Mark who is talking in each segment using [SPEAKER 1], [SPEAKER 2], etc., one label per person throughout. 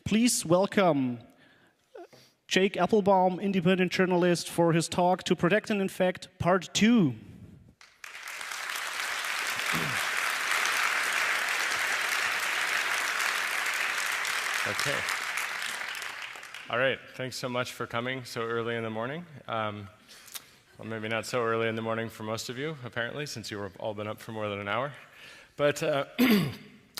[SPEAKER 1] Please welcome Jake Appelbaum, independent journalist, for his talk to Protect and Infect, Part 2.
[SPEAKER 2] Okay. All right. Thanks so much for coming so early in the morning. Well, maybe not so early in the morning for most of you, apparently, since you were all been up for more than an hour. But I'm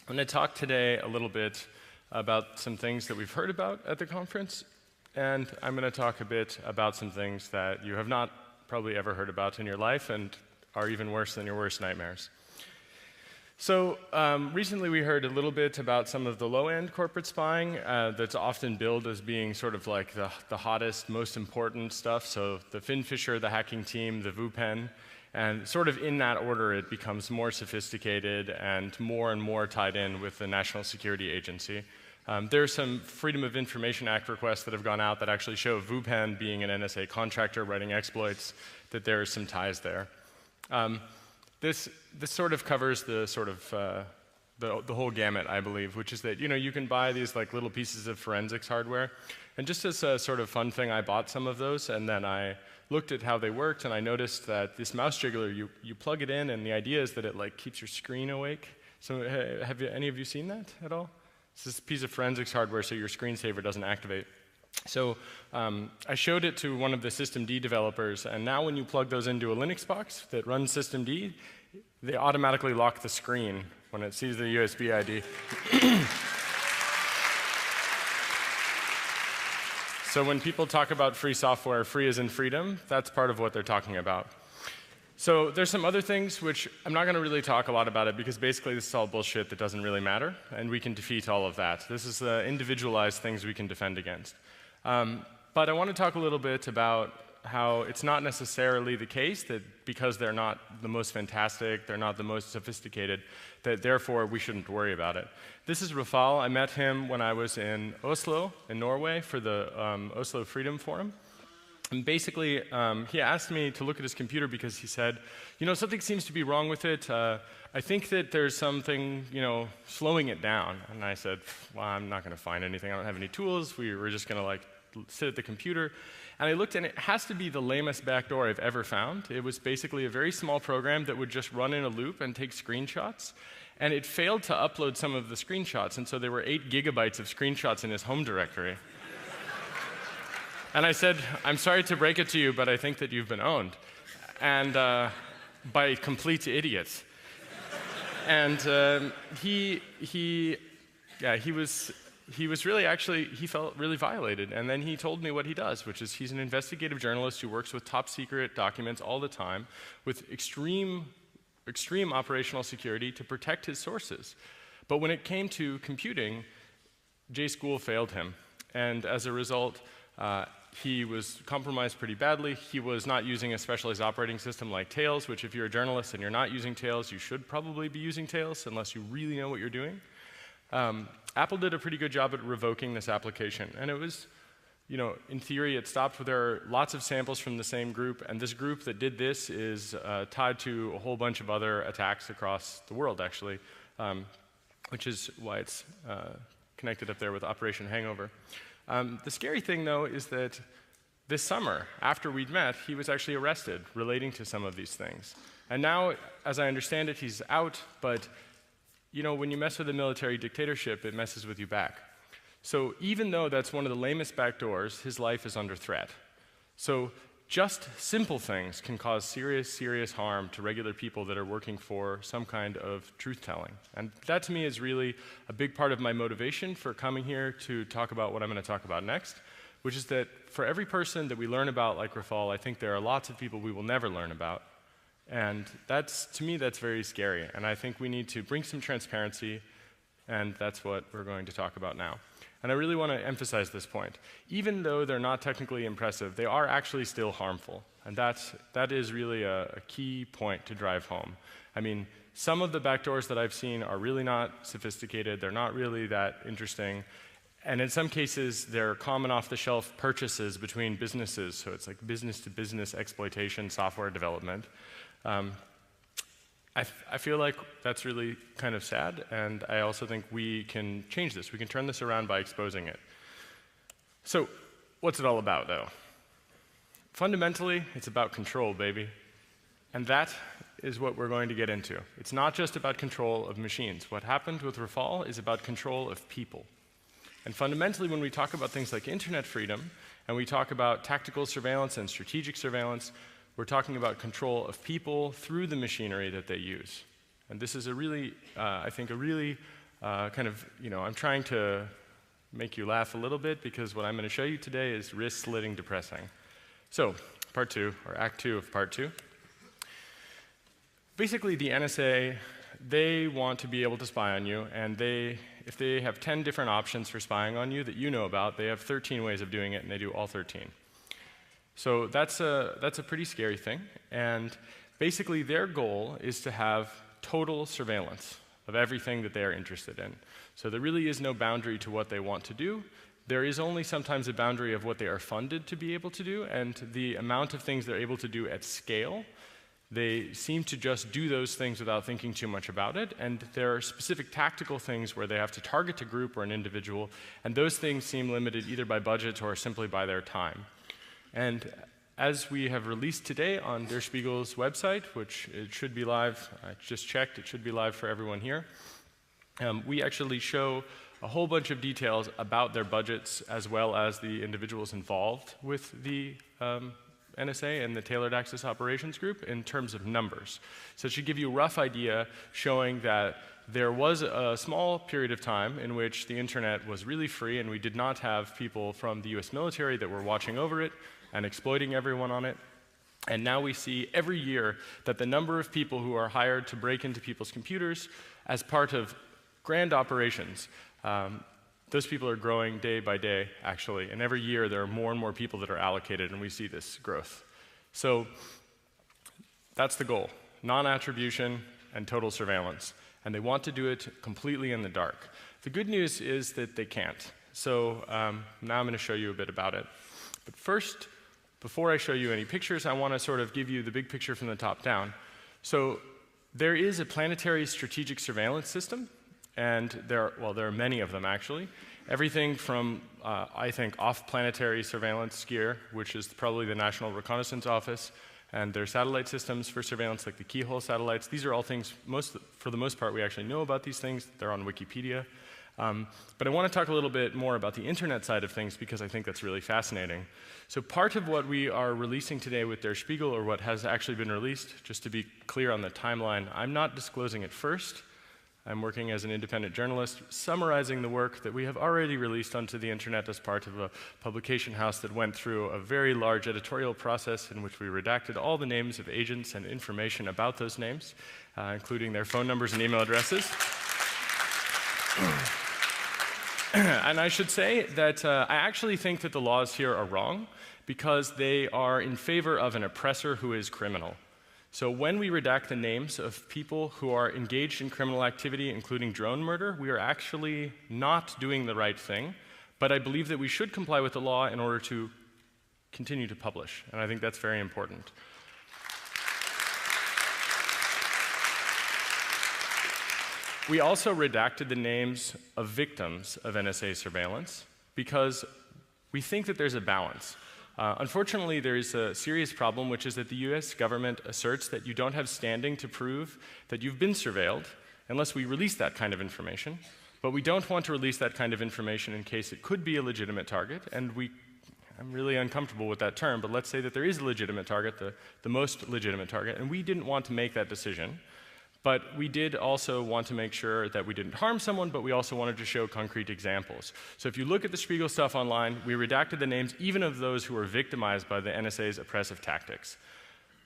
[SPEAKER 2] going to talk today a little bit about some things that we've heard about at the conference, and I'm going to talk a bit about some things that you have not probably ever heard about in your life and are even worse than your worst nightmares. So recently we heard a little bit about some of the low-end corporate spying that's often billed as being sort of like the hottest, most important stuff. So the Finfisher, the hacking team, the VuPen, and sort of in that order it becomes more sophisticated and more tied in with the National Security Agency. There are some Freedom of Information Act requests that have gone out that actually show VuPen being an NSA contractor writing exploits, that there are some ties there. This sort of covers the sort of the whole gamut, I believe, which is that you can buy these like little pieces of forensics hardware, and just as a sort of fun thing, I bought some of those, and then I looked at how they worked, and I noticed that this mouse jiggler, you plug it in, and the idea is that it like keeps your screen awake. So have any of you seen that at all? It's this piece of forensics hardware so your screensaver doesn't activate. So I showed it to one of the systemd developers, and now when you plug those into a Linux box that runs systemd, they automatically lock the screen when it sees the USB ID. So when people talk about free software, free as in freedom, that's part of what they're talking about. So there's some other things which I'm not going to really talk a lot about it because basically this is all bullshit that doesn't really matter, and we can defeat all of that. This is the individualized things we can defend against. But I want to talk a little bit about how it's not necessarily the case that because they're not the most fantastic, they're not the most sophisticated, that therefore we shouldn't worry about it. This is Rafal. I met him when I was in Oslo, in Norway, for the Oslo Freedom Forum. And basically, he asked me to look at his computer because he said, something seems to be wrong with it. I think that there's something, slowing it down. And I said, well, I'm not going to find anything. I don't have any tools. We were just going to like sit at the computer. And I looked, and it has to be the lamest backdoor I've ever found. It was basically a very small program that would just run in a loop and take screenshots. And it failed to upload some of the screenshots, and so there were 8 gigabytes of screenshots in his home directory. And I said, I'm sorry to break it to you, but I think that you've been owned. And by complete idiots. And he was really actually, he felt really violated. And then he told me what he does, which is he's an investigative journalist who works with top secret documents all the time with extreme operational security to protect his sources. But when it came to computing, JSchool failed him. And as a result, he was compromised pretty badly. He was not using a specialized operating system like Tails, which if you're a journalist and you're not using Tails, you should probably be using Tails unless you really know what you're doing. Apple did a pretty good job at revoking this application. And it was, in theory, it stopped. There are lots of samples from the same group. And this group that did this is tied to a whole bunch of other attacks across the world, actually, which is why it's connected up there with Operation Hangover. The scary thing, though, is that this summer, after we'd met, he was actually arrested relating to some of these things. And now, as I understand it, he's out, but when you mess with a military dictatorship, it messes with you back. So even though that's one of the lamest backdoors, his life is under threat. So just simple things can cause serious harm to regular people that are working for some kind of truth-telling. And that, to me, is really a big part of my motivation for coming here to talk about what I'm going to talk about next, which is that for every person that we learn about, like Rafal, I think there are lots of people we will never learn about. And to me, that's very scary. And I think we need to bring some transparency, and that's what we're going to talk about now. And I really want to emphasize this point. Even though they're not technically impressive, they are actually still harmful. And that is really a key point to drive home. I mean, some of the backdoors that I've seen are really not sophisticated. They're not really that interesting. And in some cases, they're common off-the-shelf purchases between businesses. So it's like business-to-business exploitation software development. I feel like that's really kind of sad, and I also think we can change this. We can turn this around by exposing it. So, what's it all about, though? Fundamentally, it's about control, baby. And that is what we're going to get into. It's not just about control of machines. What happened with Rafal is about control of people. And fundamentally, when we talk about things like internet freedom, and we talk about tactical surveillance and strategic surveillance, we're talking about control of people through the machinery that they use. And this is a really, I think, a really kind of, I'm trying to make you laugh a little bit because what I'm going to show you today is wrist-slitting depressing. So, part 2, or act 2 of part 2. Basically, the NSA, they want to be able to spy on you, and if they have 10 different options for spying on you that you know about, they have 13 ways of doing it, and they do all 13. So that's a pretty scary thing, and basically their goal is to have total surveillance of everything that they are interested in. So there really is no boundary to what they want to do. There is only sometimes a boundary of what they are funded to be able to do, and the amount of things they're able to do at scale. They seem to just do those things without thinking too much about it, and there are specific tactical things where they have to target a group or an individual, and those things seem limited either by budget or simply by their time. And as we have released today on Der Spiegel's website, which it should be live, I just checked, it should be live for everyone here, we actually show a whole bunch of details about their budgets as well as the individuals involved with the NSA and the Tailored Access Operations Group in terms of numbers. So it should give you a rough idea showing that there was a small period of time in which the internet was really free and we did not have people from the US military that were watching over it and exploiting everyone on it. And now we see every year that the number of people who are hired to break into people's computers as part of grand operations, those people are growing day by day, actually. And every year there are more and more people that are allocated, and we see this growth. So that's the goal, non-attribution and total surveillance. And they want to do it completely in the dark. The good news is that they can't. So now I'm going to show you a bit about it. But first, before I show you any pictures, I want to sort of give you the big picture from the top down. So there is a planetary strategic surveillance system, and there are many of them, actually. Everything from, I think, off-planetary surveillance gear, which is probably the National Reconnaissance Office, and their satellite systems for surveillance, like the keyhole satellites. These are all things, for the most part, we actually know about these things. They're on Wikipedia. But I want to talk a little bit more about the internet side of things because I think that's really fascinating. So part of what we are releasing today with Der Spiegel, or what has actually been released, just to be clear on the timeline, I'm not disclosing it first. I'm working as an independent journalist, summarizing the work that we have already released onto the internet as part of a publication house that went through a very large editorial process in which we redacted all the names of agents and information about those names, including their phone numbers and email addresses. And I should say that I actually think that the laws here are wrong because they are in favor of an oppressor who is criminal. So when we redact the names of people who are engaged in criminal activity, including drone murder, we are actually not doing the right thing, but I believe that we should comply with the law in order to continue to publish, and I think that's very important. We also redacted the names of victims of NSA surveillance because we think that there's a balance. Unfortunately, there is a serious problem, which is that the US government asserts that you don't have standing to prove that you've been surveilled unless we release that kind of information. But we don't want to release that kind of information in case it could be a legitimate target, and I'm really uncomfortable with that term, but let's say that there is a legitimate target, the most legitimate target, and we didn't want to make that decision. But we did also want to make sure that we didn't harm someone, but we also wanted to show concrete examples. So if you look at the Spiegel stuff online, we redacted the names even of those who were victimized by the NSA's oppressive tactics,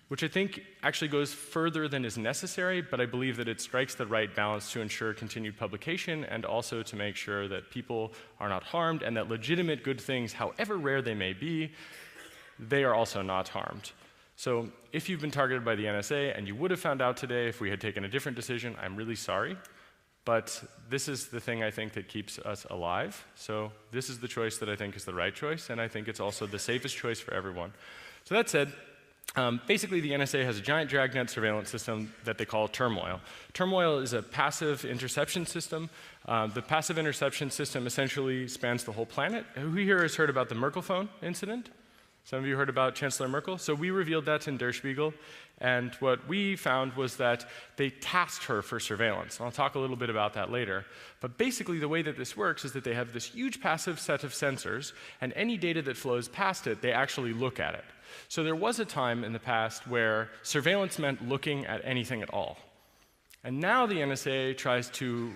[SPEAKER 2] which I think actually goes further than is necessary, but I believe that it strikes the right balance to ensure continued publication and also to make sure that people are not harmed and that legitimate good things, however rare they may be, they are also not harmed. So if you've been targeted by the NSA and you would have found out today if we had taken a different decision, I'm really sorry. But this is the thing I think that keeps us alive. So this is the choice that I think is the right choice, and I think it's also the safest choice for everyone. So that said, Basically, the NSA has a giant dragnet surveillance system that they call Turmoil. Turmoil is a passive interception system. The passive interception system essentially spans the whole planet. Who here has heard about the Merkel phone incident? Some of you heard about Chancellor Merkel? So we revealed that in Der Spiegel, and what we found was that they tasked her for surveillance. And I'll talk a little bit about that later. But basically, the way that this works is that they have this huge passive set of sensors, and any data that flows past it, they actually look at it. So there was a time in the past where surveillance meant looking at anything at all. And now the NSA tries to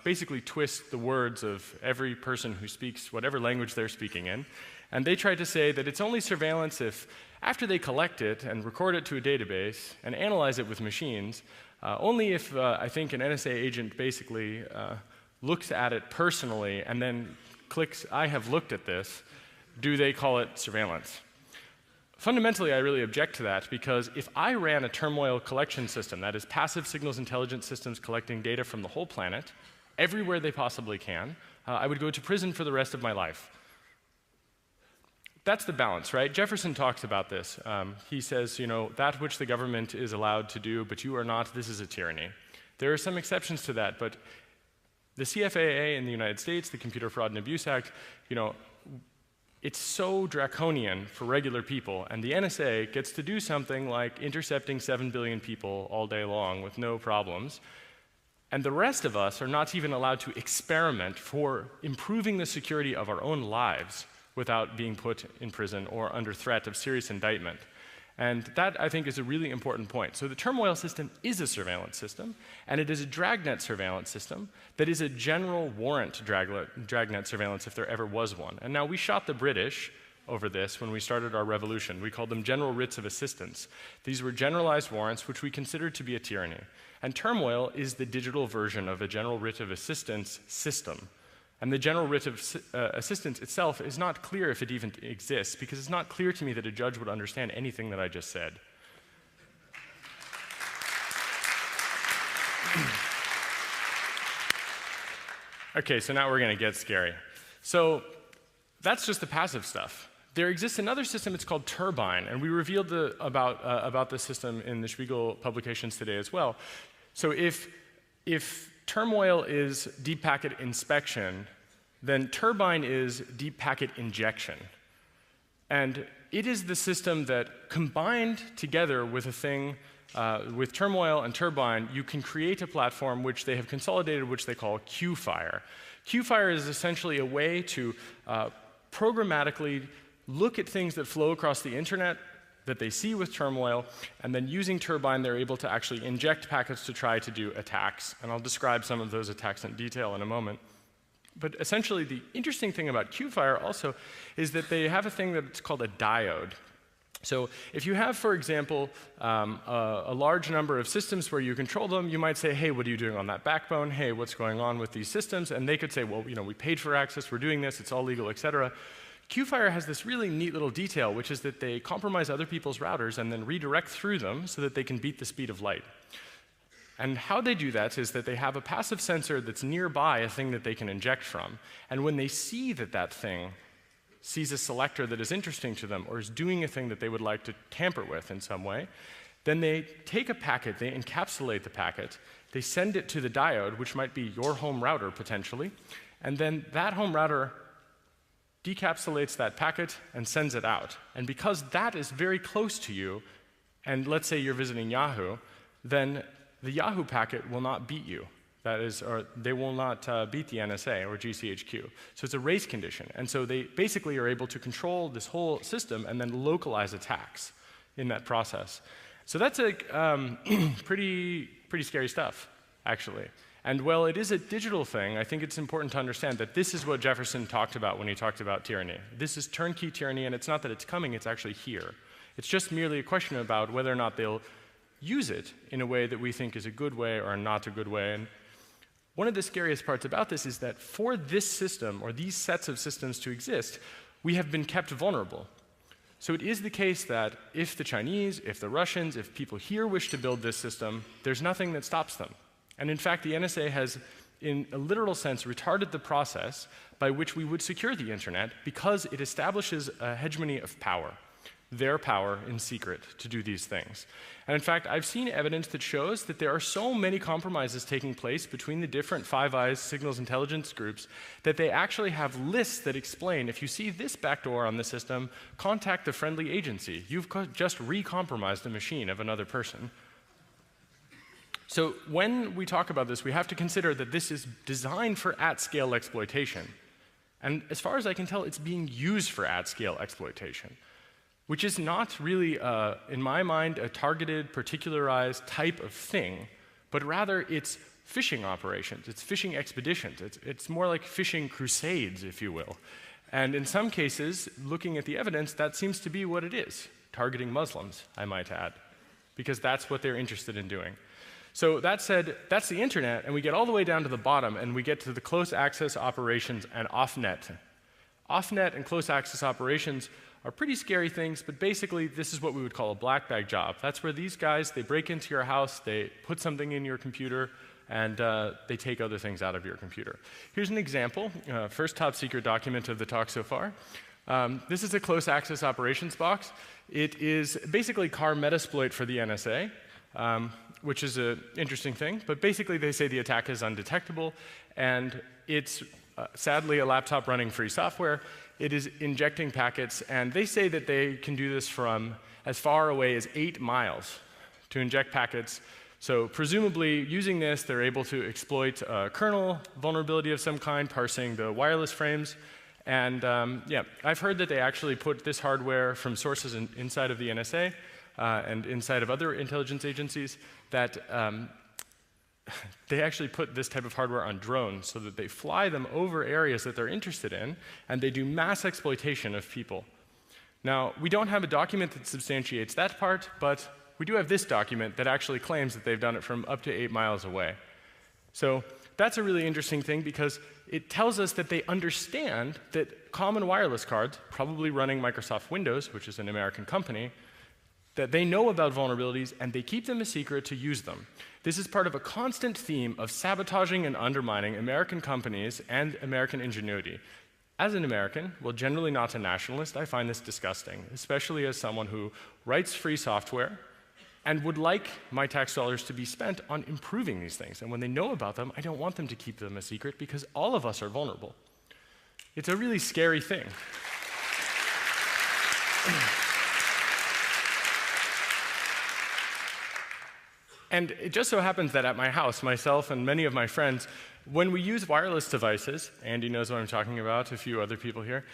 [SPEAKER 2] basically twist the words of every person who speaks whatever language they're speaking in. And they try to say that it's only surveillance if, after they collect it and record it to a database and analyze it with machines, only if, I think, an NSA agent basically looks at it personally and then clicks, I have looked at this, do they call it surveillance. Fundamentally, I really object to that because if I ran a Turmoil collection system, that is passive signals intelligence systems collecting data from the whole planet, everywhere they possibly can, I would go to prison for the rest of my life. That's the balance, right? Jefferson talks about this. He says, you know, that which the government is allowed to do, but you are not, this is a tyranny. There are some exceptions to that, but the CFAA in the United States, the Computer Fraud and Abuse Act, you know, it's so draconian for regular people, and the NSA gets to do something like intercepting 7 billion people all day long with no problems, and the rest of us are not even allowed to experiment for improving the security of our own lives without being put in prison or under threat of serious indictment. And that, I think, is a really important point. So the Turmoil system is a surveillance system, and it is a dragnet surveillance system that is a general warrant dragnet surveillance if there ever was one. And now we shot the British over this when we started our revolution. We called them general writs of assistance. These were generalized warrants which we considered to be a tyranny. And Turmoil is the digital version of a general writ of assistance system. And the general writ of assistance itself is not clear if it even exists, because it's not clear to me that a judge would understand anything that I just said. Okay, so now we're going to get scary. So that's just the passive stuff. There exists another system, it's called Turbine, and we revealed about this system in the Spiegel publications today as well. So if Turmoil is deep packet inspection, then Turbine is deep packet injection. And it is the system that, combined together with a thing, with Turmoil and Turbine, you can create a platform which they have consolidated, which they call Q-Fire. Q-Fire is essentially a way to programmatically look at things that flow across the internet that they see with Turmoil, and then using Turbine, they're able to actually inject packets to try to do attacks. And I'll describe some of those attacks in detail in a moment. But essentially, the interesting thing about Q-Fire also is that they have a thing that's called a diode. So if you have, for example, a large number of systems where you control them, you might say, hey, what are you doing on that backbone? Hey, what's going on with these systems? And they could say, well, you know, we paid for access, we're doing this, it's all legal, et cetera. Q-Fire has this really neat little detail, which is that they compromise other people's routers and then redirect through them so that they can beat the speed of light. And how they do that is that they have a passive sensor that's nearby a thing that they can inject from. And when they see that that thing sees a selector that is interesting to them or is doing a thing that they would like to tamper with in some way, then they take a packet, they encapsulate the packet, they send it to the diode, which might be your home router potentially, and then that home router decapsulates that packet and sends it out. And because that is very close to you, and let's say you're visiting Yahoo, then the Yahoo packet will not beat you. That is, or they will not beat the NSA or GCHQ. So it's a race condition. And so they basically are able to control this whole system and then localize attacks in that process. So that's a pretty scary stuff, actually. And while it is a digital thing, I think it's important to understand that this is what Jefferson talked about when he talked about tyranny. This is turnkey tyranny, and it's not that it's coming, it's actually here. It's just merely a question about whether or not they'll use it in a way that we think is a good way or not a good way. And one of the scariest parts about this is that for this system, or these sets of systems to exist, we have been kept vulnerable. So it is the case that if the Chinese, if the Russians, if people here wish to build this system, there's nothing that stops them. And in fact, the NSA has, in a literal sense, retarded the process by which we would secure the internet because it establishes a hegemony of power. their power in secret to do these things. And in fact, I've seen evidence that shows that there are so many compromises taking place between the different Five Eyes signals intelligence groups that they actually have lists that explain, if you see this backdoor on the system, contact the friendly agency. You've just re-compromised a machine of another person. So when we talk about this, we have to consider that this is designed for at-scale exploitation. And as far as I can tell, it's being used for at-scale exploitation, which is not really, in my mind, a targeted, particularized type of thing, but rather it's fishing operations, it's fishing expeditions, it's more like fishing crusades, if you will. And in some cases, looking at the evidence, that seems to be what it is, targeting Muslims, I might add, because that's what they're interested in doing. So that said, that's the internet, and we get all the way down to the bottom, and we get to the close access operations and off-net. Off-net and close access operations are pretty scary things, but basically this is what we would call a black bag job. That's where these guys, they break into your house, they put something in your computer, and they take other things out of your computer. Here's an example, first top secret document of the talk so far. This is a close access operations box. It is basically car metasploit for the NSA. Which is an interesting thing, but basically they say the attack is undetectable, and it's sadly a laptop running free software. It is injecting packets, and they say that they can do this from as far away as 8 miles to inject packets. So presumably using this, they're able to exploit a kernel vulnerability of some kind, parsing the wireless frames. And yeah, I've heard that they actually put this hardware from sources inside of the NSA and inside of other intelligence agencies, that they actually put this type of hardware on drones so that they fly them over areas that they're interested in, and they do mass exploitation of people. Now, we don't have a document that substantiates that part, but we do have this document that actually claims that they've done it from up to 8 miles away. So that's a really interesting thing, because it tells us that they understand that common wireless cards, probably running Microsoft Windows, which is an American company, that they know about vulnerabilities and they keep them a secret to use them. This is part of a constant theme of sabotaging and undermining American companies and American ingenuity. As an American, well, generally not a nationalist, I find this disgusting, especially as someone who writes free software and would like my tax dollars to be spent on improving these things. And when they know about them, I don't want them to keep them a secret, because all of us are vulnerable. It's a really scary thing. And it just so happens that at my house, myself and many of my friends, when we use wireless devices, Andy knows what I'm talking about, a few other people here,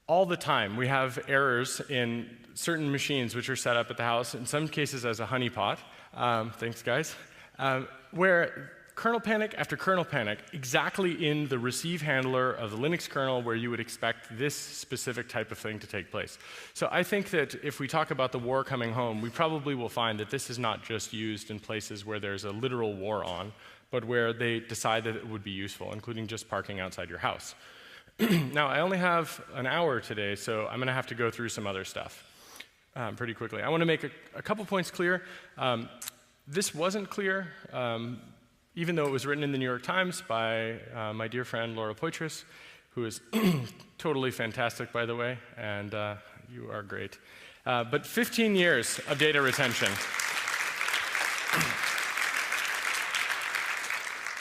[SPEAKER 2] all the time we have errors in certain machines which are set up at the house, in some cases as a honeypot, thanks guys, where kernel panic after kernel panic, exactly in the receive handler of the Linux kernel where you would expect this specific type of thing to take place. So I think that if we talk about the war coming home, we probably will find that this is not just used in places where there's a literal war on, but where they decide that it would be useful, including just parking outside your house. Now, I only have an hour today, so I'm going to have to go through some other stuff pretty quickly. I want to make a couple points clear. This wasn't clear. Even though it was written in the New York Times by my dear friend Laura Poitras, who is totally fantastic, by the way, and you are great. But 15 years of data retention.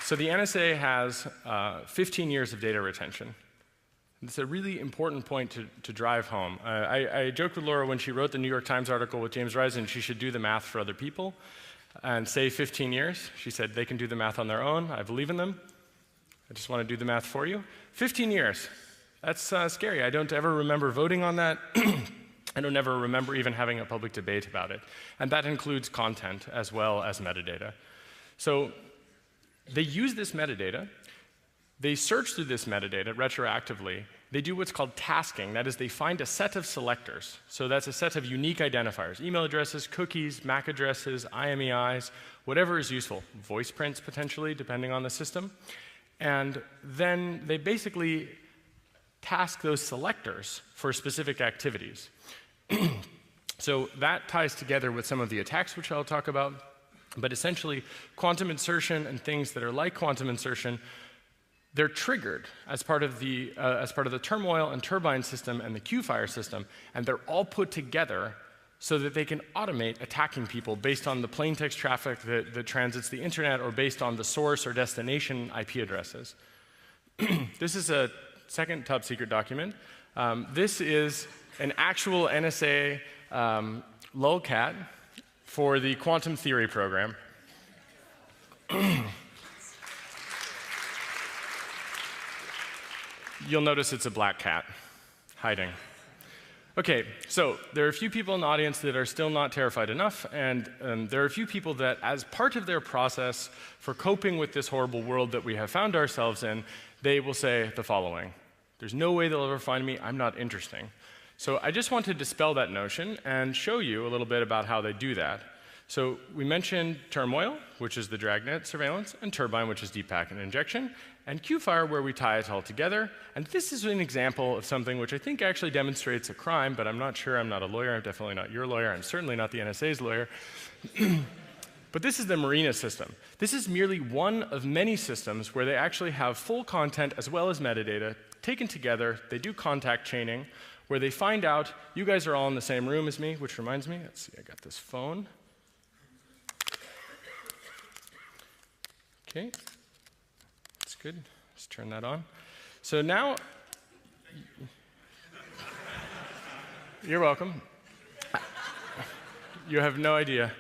[SPEAKER 2] So the NSA has 15 years of data retention. It's a really important point to drive home. I joked with Laura when she wrote the New York Times article with James Risen, she should do the math for other people and say 15 years. She said they can do the math on their own. I believe in them. I just want to do the math for you. 15 years. That's scary. I don't ever remember voting on that. I don't ever remember even having a public debate about it. And that includes content as well as metadata. So they use this metadata. They search through this metadata retroactively. They do what's called tasking. That is, they find a set of selectors. So that's a set of unique identifiers, email addresses, cookies, MAC addresses, IMEIs, whatever is useful, voice prints potentially, depending on the system. And then they basically task those selectors for specific activities. So that ties together with some of the attacks, which I'll talk about. But essentially, quantum insertion and things that are like quantum insertion, they're triggered as part of the turmoil and turbine system and the Q-fire system, and they're all put together so that they can automate attacking people based on the plain text traffic that transits the internet or based on the source or destination IP addresses. This is a second top secret document. This is an actual NSA lolcat for the quantum theory program. You'll notice it's a black cat hiding. Okay, so there are a few people in the audience that are still not terrified enough, and there are a few people that, as part of their process for coping with this horrible world that we have found ourselves in, they will say the following: there's no way they'll ever find me, I'm not interesting. So I just want to dispel that notion and show you a little bit about how they do that. So we mentioned turmoil, which is the dragnet surveillance, and turbine, which is deep packet injection, and Q-fire, where we tie it all together. And this is an example of something which I think actually demonstrates a crime, but I'm not sure. I'm not a lawyer. I'm definitely not your lawyer. I'm certainly not the NSA's lawyer. But this is the Marina system. This is merely one of many systems where they actually have full content as well as metadata taken together. They do contact chaining, where they find out you guys are all in the same room as me, which reminds me, let's see, I got this phone. Okay, that's good. Let's turn that on. So now, you're welcome. You have no idea.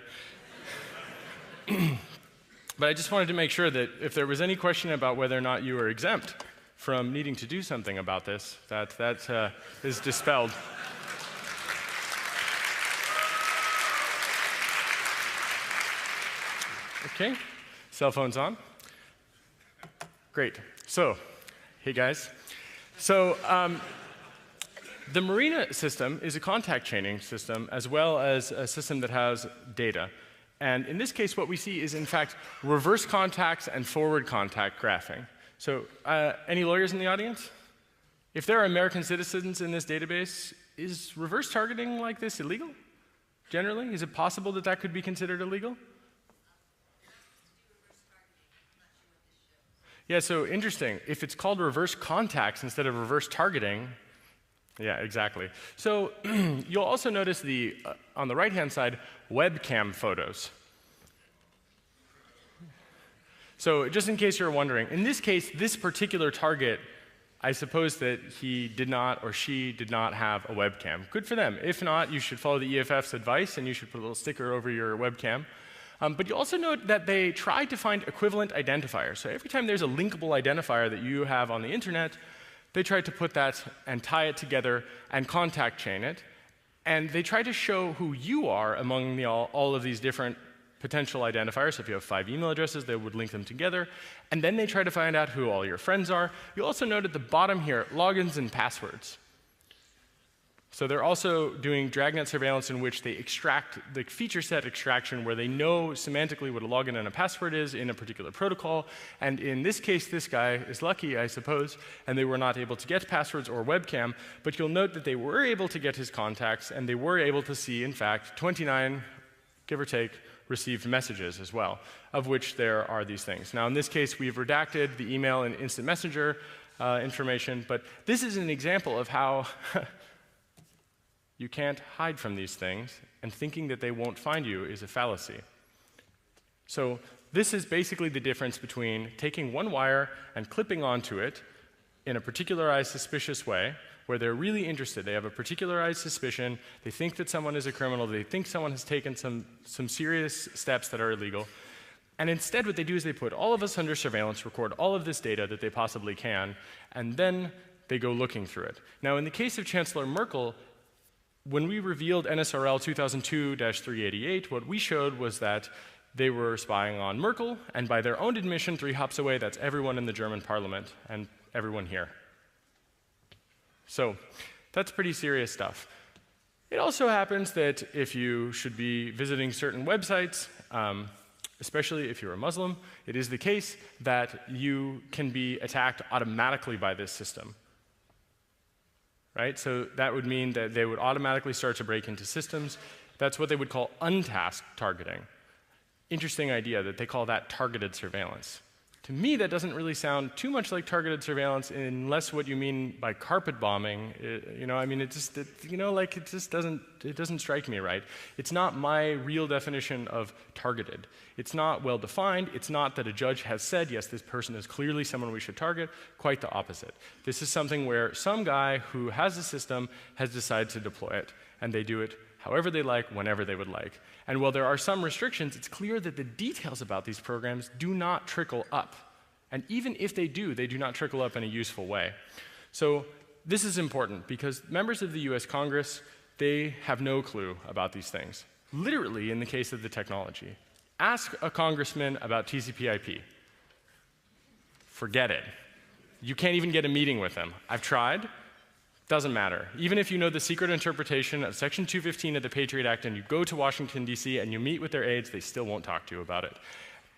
[SPEAKER 2] But I just wanted to make sure that if there was any question about whether or not you were exempt from needing to do something about this, that is dispelled. Okay, cell phone's on. Great. So, hey guys. So, the Marina system is a contact chaining system as well as a system that has data. And in this case, what we see is, in fact, reverse contacts and forward contact graphing. So, any lawyers in the audience? If there are American citizens in this database, is reverse targeting like this illegal? Generally? Is it possible that that could be considered illegal? Yeah, so interesting. If it's called reverse contacts instead of reverse targeting, yeah, exactly. So you'll also notice on the right-hand side, webcam photos. So just in case you're wondering, in this case, this particular target, I suppose that he did not or she did not have a webcam. Good for them. If not, you should follow the EFF's advice and you should put a little sticker over your webcam. But you also note that they tried to find equivalent identifiers. So every time there's a linkable identifier that you have on the internet, they tried to put that and tie it together and contact chain it. And they tried to show who you are among all of these different potential identifiers. So if you have 5 email addresses, they would link them together. And then they try to find out who all your friends are. You also note at the bottom here, logins and passwords. So they're also doing dragnet surveillance in which they extract the feature set extraction where they know semantically what a login and a password is in a particular protocol. And in this case, this guy is lucky, I suppose, and they were not able to get passwords or webcam. But you'll note that they were able to get his contacts, and they were able to see, in fact, 29, give or take, received messages as well, of which there are these things. Now, in this case, we've redacted the email and instant messenger information, but this is an example of how you can't hide from these things, and thinking that they won't find you is a fallacy. So this is basically the difference between taking one wire and clipping onto it in a particularized suspicious way, where they're really interested. They have a particularized suspicion. They think that someone is a criminal. They think someone has taken some serious steps that are illegal. And instead what they do is they put all of us under surveillance, record all of this data that they possibly can, and then they go looking through it. Now, in the case of Chancellor Merkel, when we revealed NSRL 2002-388, what we showed was that they were spying on Merkel, and by their own admission, 3 hops away, that's everyone in the German parliament and everyone here. So that's pretty serious stuff. It also happens that if you should be visiting certain websites, especially if you're a Muslim, it is the case that you can be attacked automatically by this system. Right? So that would mean that they would automatically start to break into systems. That's what they would call untasked targeting. Interesting idea that they call that targeted surveillance. To me, that doesn't really sound too much like targeted surveillance, unless what you mean by carpet bombing. It just doesn't strike me right. It's not my real definition of targeted. It's not well defined. It's not that a judge has said, yes, this person is clearly someone we should target. Quite the opposite. This is something where some guy who has a system has decided to deploy it, and they do it however they like, whenever they would like. And while there are some restrictions, it's clear that the details about these programs do not trickle up. And even if they do not trickle up in a useful way. So this is important because members of the US Congress, they have no clue about these things. Literally, in the case of the technology. Ask a congressman about TCP/IP. Forget it. You can't even get a meeting with them. I've tried. Doesn't matter. Even if you know the secret interpretation of Section 215 of the Patriot Act and you go to Washington, D.C. and you meet with their aides, they still won't talk to you about it.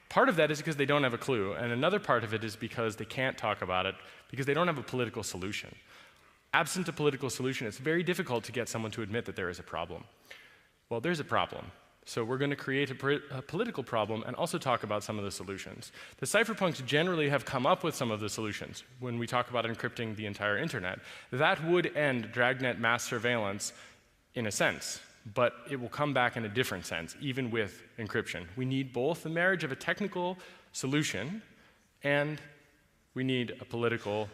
[SPEAKER 2] Part of that is because they don't have a clue, and another part of it is because they can't talk about it because they don't have a political solution. Absent a political solution, it's very difficult to get someone to admit that there is a problem. Well, there's a problem. So we're going to create a political problem and also talk about some of the solutions. The cypherpunks generally have come up with some of the solutions when we talk about encrypting the entire internet. That would end dragnet mass surveillance in a sense, but it will come back in a different sense, even with encryption. We need both the marriage of a technical solution and we need a political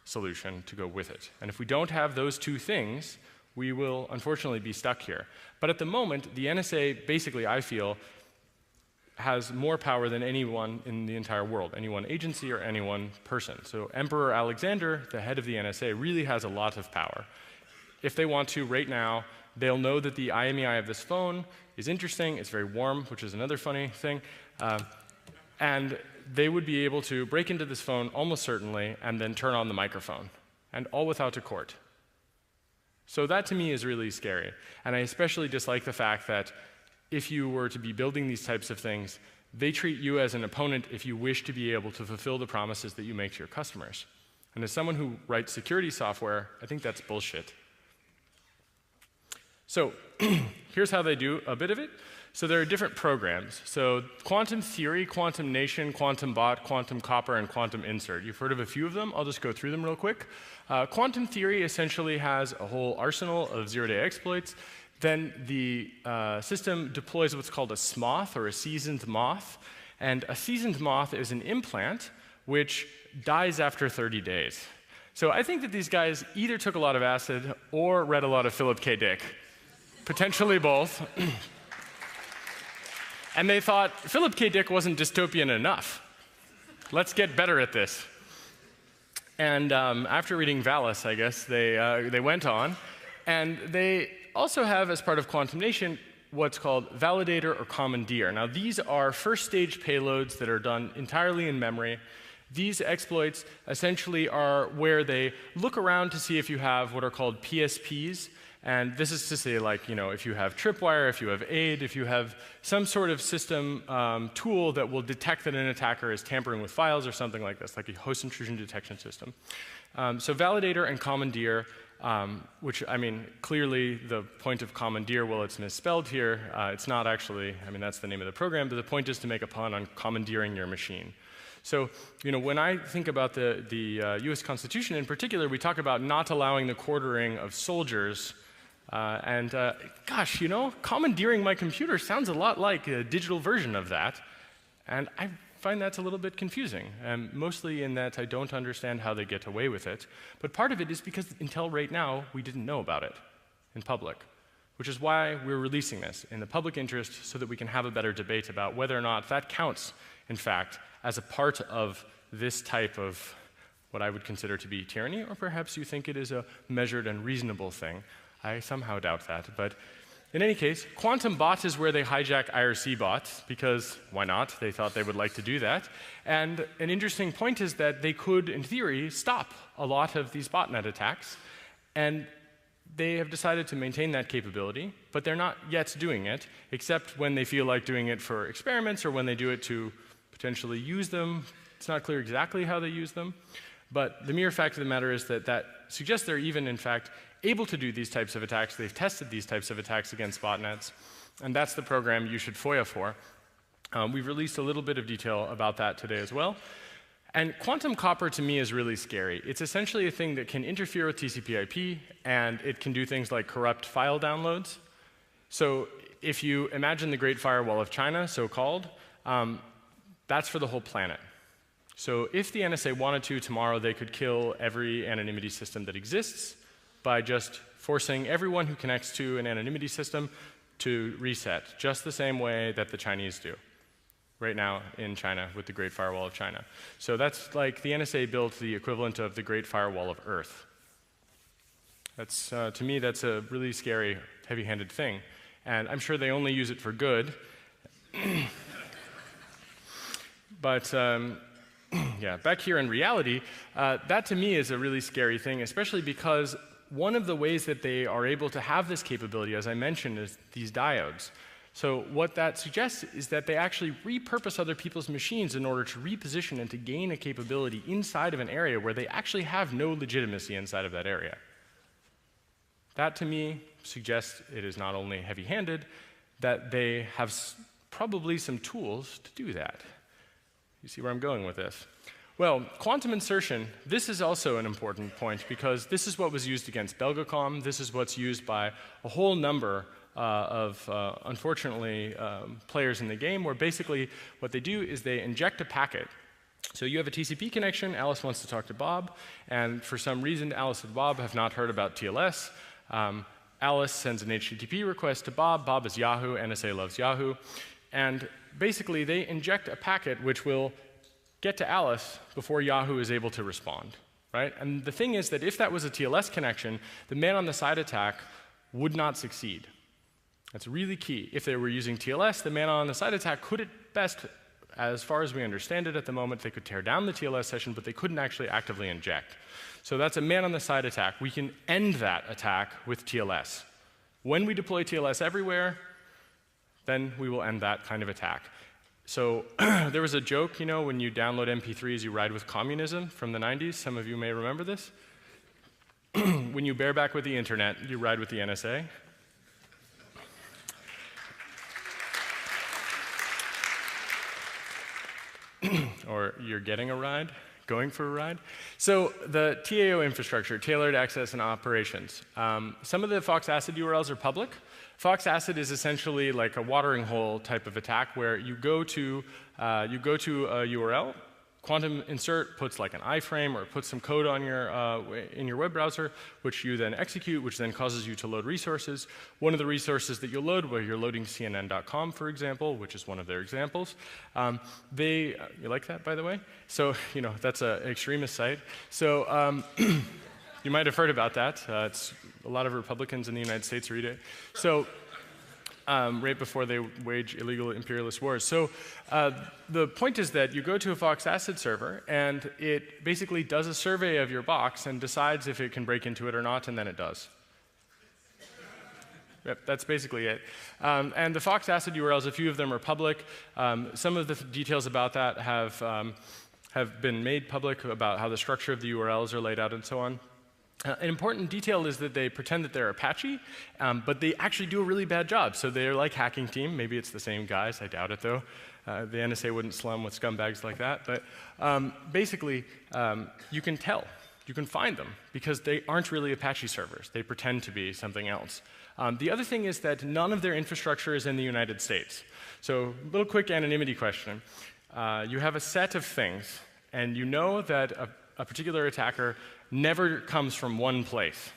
[SPEAKER 2] solution to go with it. And if we don't have those two things, we will unfortunately be stuck here. But at the moment, the NSA basically, I feel, has more power than anyone in the entire world, any one agency or any one person. So Emperor Alexander, the head of the NSA, really has a lot of power. If they want to, right now, they'll know that the IMEI of this phone is interesting, it's very warm, which is another funny thing, and they would be able to break into this phone almost certainly and then turn on the microphone, and all without a court. So that to me is really scary. And I especially dislike the fact that if you were to be building these types of things, they treat you as an opponent if you wish to be able to fulfill the promises that you make to your customers. And as someone who writes security software, I think that's bullshit. So here's how they do a bit of it. So there are different programs. So Quantum Theory, Quantum Nation, Quantum Bot, Quantum Copper, and Quantum Insert. You've heard of a few of them. I'll just go through them real quick. Quantum Theory essentially has a whole arsenal of zero-day exploits. Then the system deploys what's called a SMOTH, or a seasoned moth. And a seasoned moth is an implant which dies after 30 days. So I think that these guys either took a lot of acid or read a lot of Philip K. Dick. Potentially both. And they thought, Philip K. Dick wasn't dystopian enough. Let's get better at this. And after reading Valis, I guess, they went on. And they also have, as part of Quantum Nation, what's called validator or commandeer. Now, these are first-stage payloads that are done entirely in memory. These exploits essentially are where they look around to see if you have what are called PSPs. And this is to say, like, if you have tripwire, if you have AID, if you have some sort of system tool that will detect that an attacker is tampering with files or something like this, like a host intrusion detection system. So validator and commandeer, which, clearly the point of commandeer, well, it's misspelled here. It's not actually, that's the name of the program, but the point is to make a pun on commandeering your machine. So, when I think about the US Constitution in particular, we talk about not allowing the quartering of soldiers. Gosh, commandeering my computer sounds a lot like a digital version of that. And I find that's a little bit confusing, mostly in that I don't understand how they get away with it. But part of it is because until right now, we didn't know about it in public, which is why we're releasing this in the public interest so that we can have a better debate about whether or not that counts, in fact, as a part of this type of what I would consider to be tyranny, or perhaps you think it is a measured and reasonable thing. I somehow doubt that. But in any case, Quantum Bot is where they hijack IRC bots, because why not? They thought they would like to do that. And an interesting point is that they could, in theory, stop a lot of these botnet attacks. And they have decided to maintain that capability, but they're not yet doing it, except when they feel like doing it for experiments or when they do it to potentially use them. It's not clear exactly how they use them. But the mere fact of the matter is that that suggests they're even, in fact, able to do these types of attacks. They've tested these types of attacks against botnets, and that's the program you should FOIA for. We've released a little bit of detail about that today as well. And quantum copper, to me, is really scary. It's essentially a thing that can interfere with TCP/IP, and it can do things like corrupt file downloads. So if you imagine the Great Firewall of China, so-called, that's for the whole planet. So if the NSA wanted to, tomorrow they could kill every anonymity system that exists by just forcing everyone who connects to an anonymity system to reset, just the same way that the Chinese do right now in China with the Great Firewall of China. So that's like the NSA built the equivalent of the Great Firewall of Earth. That's, to me, that's a really scary, heavy-handed thing. And I'm sure they only use it for good. But yeah, back here in reality, that to me is a really scary thing, especially because one of the ways that they are able to have this capability, as I mentioned, is these diodes. So what that suggests is that they actually repurpose other people's machines in order to reposition and to gain a capability inside of an area where they actually have no legitimacy inside of that area. That, to me, suggests it is not only heavy-handed, that they have probably some tools to do that. You see where I'm going with this? Well, quantum insertion, this is also an important point because this is what was used against Belgacom. This is what's used by a whole number unfortunately, players in the game, where basically what they do is they inject a packet. So you have a TCP connection, Alice wants to talk to Bob, and for some reason Alice and Bob have not heard about TLS. Alice sends an HTTP request to Bob. Bob is Yahoo, NSA loves Yahoo. And basically they inject a packet which will get to Alice before Yahoo is able to respond, right? And the thing is that if that was a TLS connection, the man-on-the-side attack would not succeed. That's really key. If they were using TLS, the man-on-the-side attack could at best, as far as we understand it at the moment, they could tear down the TLS session, but they couldn't actually actively inject. So that's a man-on-the-side attack. We can end that attack with TLS. When we deploy TLS everywhere, then we will end that kind of attack. So there was a joke, you know, when you download MP3s, you ride with communism from the 90s. Some of you may remember this. When you bareback with the internet, you ride with the NSA. Or you're getting a ride, going for a ride. So the TAO infrastructure, tailored access and operations. Some of the Fox ACID URLs are public. Fox ACID is essentially like a watering hole type of attack where you go to a URL, quantum insert puts like an iframe or puts some code on your, in your web browser, which you then execute, which then causes you to load resources. One of the resources that you'll load, where you're loading CNN.com, for example, which is one of their examples. You like that, by the way? So, you know, that's an extremist site. So you might have heard about that. It's a lot of Republicans in the United States read it. So right before they wage illegal imperialist wars. So the point is that you go to a Fox ACID server, and it basically does a survey of your box and decides if it can break into it or not, and then it does. Yep, that's basically it. And the Fox ACID URLs, a few of them are public. Some of the details about that have been made public about how the structure of the URLs are laid out and so on. An important detail is that they pretend that they're Apache, but they actually do a really bad job. So they're like hacking team. Maybe it's the same guys. I doubt it, though. The NSA wouldn't slum with scumbags like that. But basically, you can tell. You can find them because they aren't really Apache servers. They pretend to be something else. The other thing is that none of their infrastructure is in the United States. So a little quick anonymity question. You have a set of things, and you know that a particular attacker never comes from one place.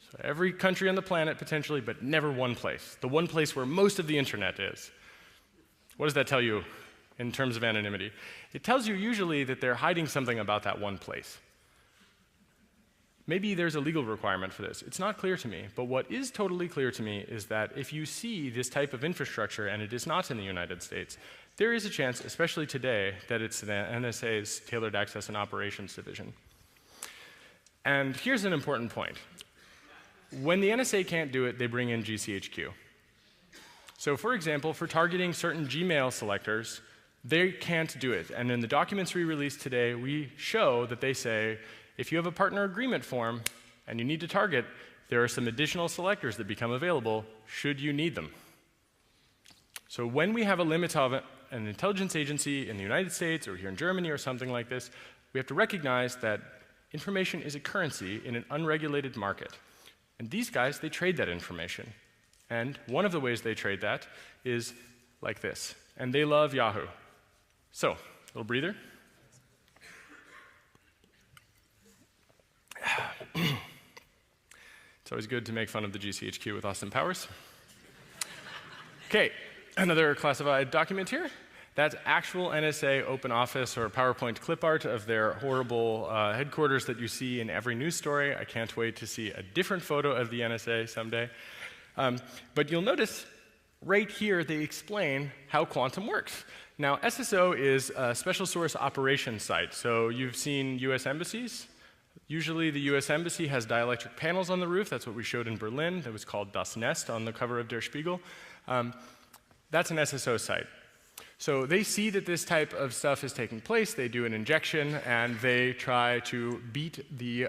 [SPEAKER 2] So every country on the planet, potentially, but never one place. The one place where most of the internet is. What does that tell you in terms of anonymity? It tells you usually that they're hiding something about that one place. Maybe there's a legal requirement for this. It's not clear to me, but what is totally clear to me is that if you see this type of infrastructure and it is not in the United States, there is a chance, especially today, that it's the NSA's Tailored Access and Operations Division. And here's an important point. When the NSA can't do it, they bring in GCHQ. So for example, for targeting certain Gmail selectors, they can't do it. And in the documents we released today, we show that they say, if you have a partner agreement form and you need to target, there are some additional selectors that become available should you need them. So when we have a limit an intelligence agency in the United States or here in Germany or something like this, we have to recognize that information is a currency in an unregulated market. And these guys, they trade that information. And one of the ways they trade that is like this. And they love Yahoo. So, little breather. It's always good to make fun of the GCHQ with Austin Powers. Okay, another classified document here. That's actual NSA open office or PowerPoint clip art of their horrible headquarters that you see in every news story. I can't wait to see a different photo of the NSA someday. But you'll notice right here they explain how quantum works. Now, SSO is a special source operations site. So you've seen US embassies. Usually the US Embassy has dielectric panels on the roof. That's what we showed in Berlin. That was called Das Nest on the cover of Der Spiegel. That's an SSO site. So they see that this type of stuff is taking place. They do an injection, and they try to beat the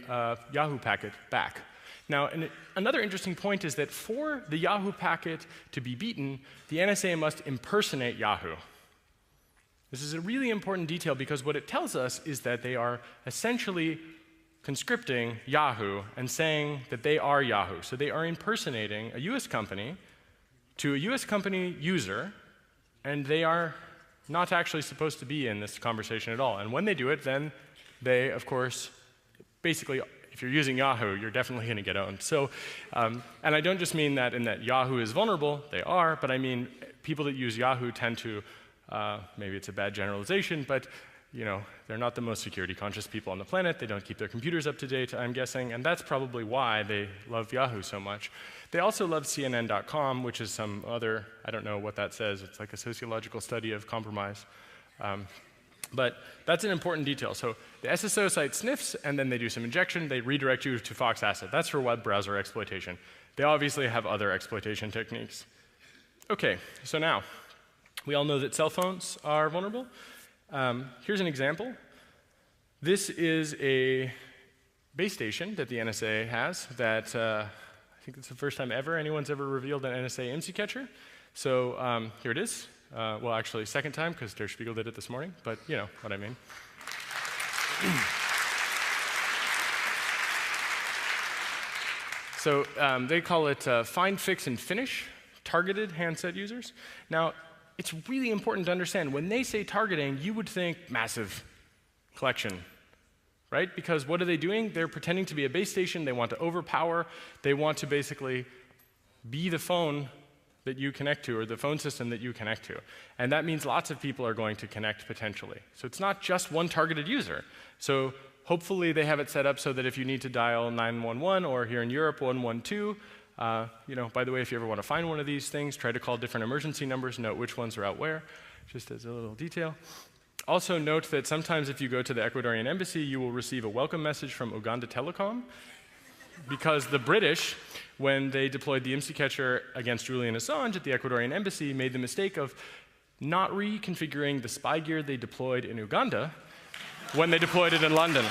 [SPEAKER 2] Yahoo packet back. Now, another interesting point is that for the Yahoo packet to be beaten, the NSA must impersonate Yahoo. This is a really important detail because what it tells us is that they are essentially conscripting Yahoo and saying that they are Yahoo. So they are impersonating a US company to a US company user, and they are not actually supposed to be in this conversation at all. And when they do it, then they, of course, basically, if you're using Yahoo, you're definitely going to get owned. So, and I don't just mean that in that Yahoo is vulnerable, they are, but I mean people that use Yahoo tend to, maybe it's a bad generalization, but you know, they're not the most security conscious people on the planet. They don't keep their computers up to date, I'm guessing, and that's probably why they love Yahoo so much. They also love CNN.com, which is some other, I don't know what that says. It's like a sociological study of compromise. But that's an important detail. So the SSO site sniffs, and then they do some injection. They redirect you to Fox Asset. That's for web browser exploitation. They obviously have other exploitation techniques. OK, so now, we all know that cell phones are vulnerable. Here's an example. This is a base station that the NSA has that I think it's the first time ever anyone's ever revealed an NSA IMSI catcher. So here it is. Well, actually, second time, because Der Spiegel did it this morning, but you know what I mean. So they call it find, fix, and finish targeted handset users. Now, it's really important to understand, when they say targeting, you would think massive collection, right? Because what are they doing? They're pretending to be a base station. They want to overpower. They want to basically be the phone that you connect to, or the phone system that you connect to. And that means lots of people are going to connect potentially. So it's not just one targeted user. So hopefully they have it set up so that if you need to dial 911, or here in Europe, 112, you know, by the way, if you ever want to find one of these things, try to call different emergency numbers, note which ones are out where, just as a little detail. Also note that sometimes if you go to the Ecuadorian embassy, you will receive a welcome message from Uganda Telecom, because the British, when they deployed the IMSI catcher against Julian Assange at the Ecuadorian embassy, made the mistake of not reconfiguring the spy gear they deployed in Uganda when they deployed it in London.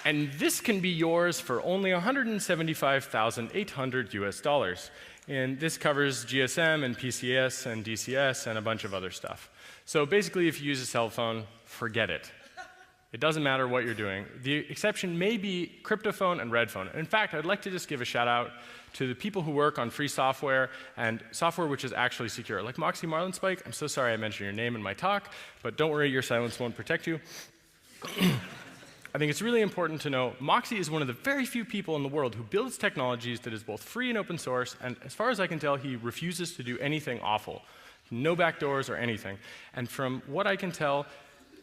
[SPEAKER 2] And this can be yours for only $175,800 US. And this covers GSM and PCS and DCS and a bunch of other stuff. So basically, if you use a cell phone, forget it. It doesn't matter what you're doing. The exception may be cryptophone and redphone. In fact, I'd like to just give a shout out to the people who work on free software and software which is actually secure. Like Moxie Marlinspike, I'm so sorry I mentioned your name in my talk, but don't worry, your silence won't protect you. I think it's really important to know Moxie is one of the very few people in the world who builds technologies that is both free and open source, and as far as I can tell, he refuses to do anything awful. No backdoors or anything. And from what I can tell,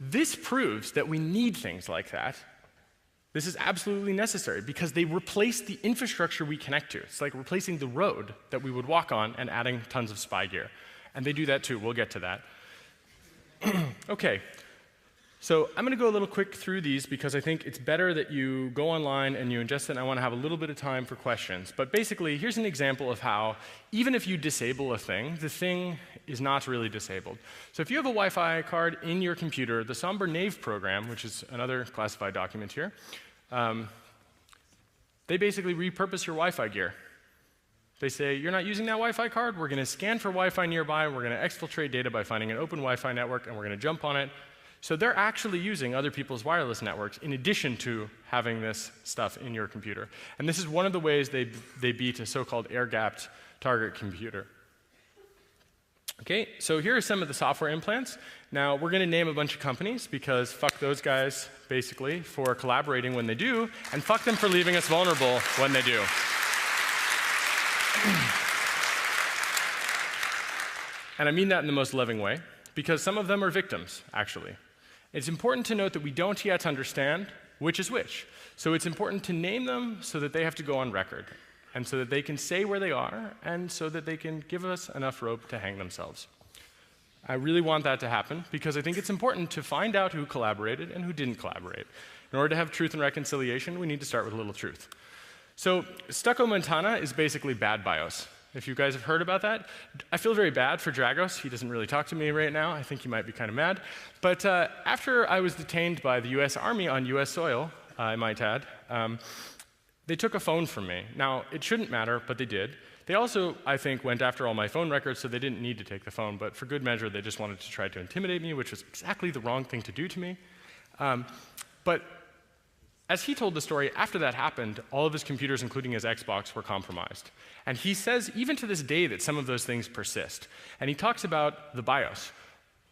[SPEAKER 2] this proves that we need things like that. This is absolutely necessary because they replace the infrastructure we connect to. It's like replacing the road that we would walk on and adding tons of spy gear. And they do that too. We'll get to that. OK. So I'm going to go a little quick through these because I think it's better that you go online and you ingest it, and I want to have a little bit of time for questions. But basically, here's an example of how, even if you disable a thing, the thing is not really disabled. So if you have a Wi-Fi card in your computer, the Somber Knave program, which is another classified document here, They basically repurpose your Wi-Fi gear. They say, you're not using that Wi-Fi card? We're going to scan for Wi-Fi nearby, we're going to exfiltrate data by finding an open Wi-Fi network, and we're going to jump on it. So they're actually using other people's wireless networks in addition to having this stuff in your computer. And this is one of the ways they beat a so-called air-gapped target computer. Okay, so here are some of the software implants. Now, we're going to name a bunch of companies because fuck those guys, basically, for collaborating when they do, and fuck them for leaving us vulnerable when they do. And I mean that in the most loving way, because some of them are victims, actually. It's important to note that we don't yet understand which is which. So it's important to name them so that they have to go on record, and so that they can say where they are, and so that they can give us enough rope to hang themselves. I really want that to happen, because I think it's important to find out who collaborated and who didn't collaborate. In order to have truth and reconciliation, we need to start with a little truth. So Stucco Montana is basically bad BIOS. If you guys have heard about that, I feel very bad for Dragos. He doesn't really talk to me right now. I think he might be kind of mad. But after I was detained by the US Army on US soil, I might add, they took a phone from me. Now, it shouldn't matter, but they did. They also, I think, went after all my phone records, so they didn't need to take the phone. But for good measure, they just wanted to try to intimidate me, which was exactly the wrong thing to do to me. But as he told the story, after that happened, all of his computers, including his Xbox, were compromised. And he says, even to this day, that some of those things persist. And he talks about the BIOS.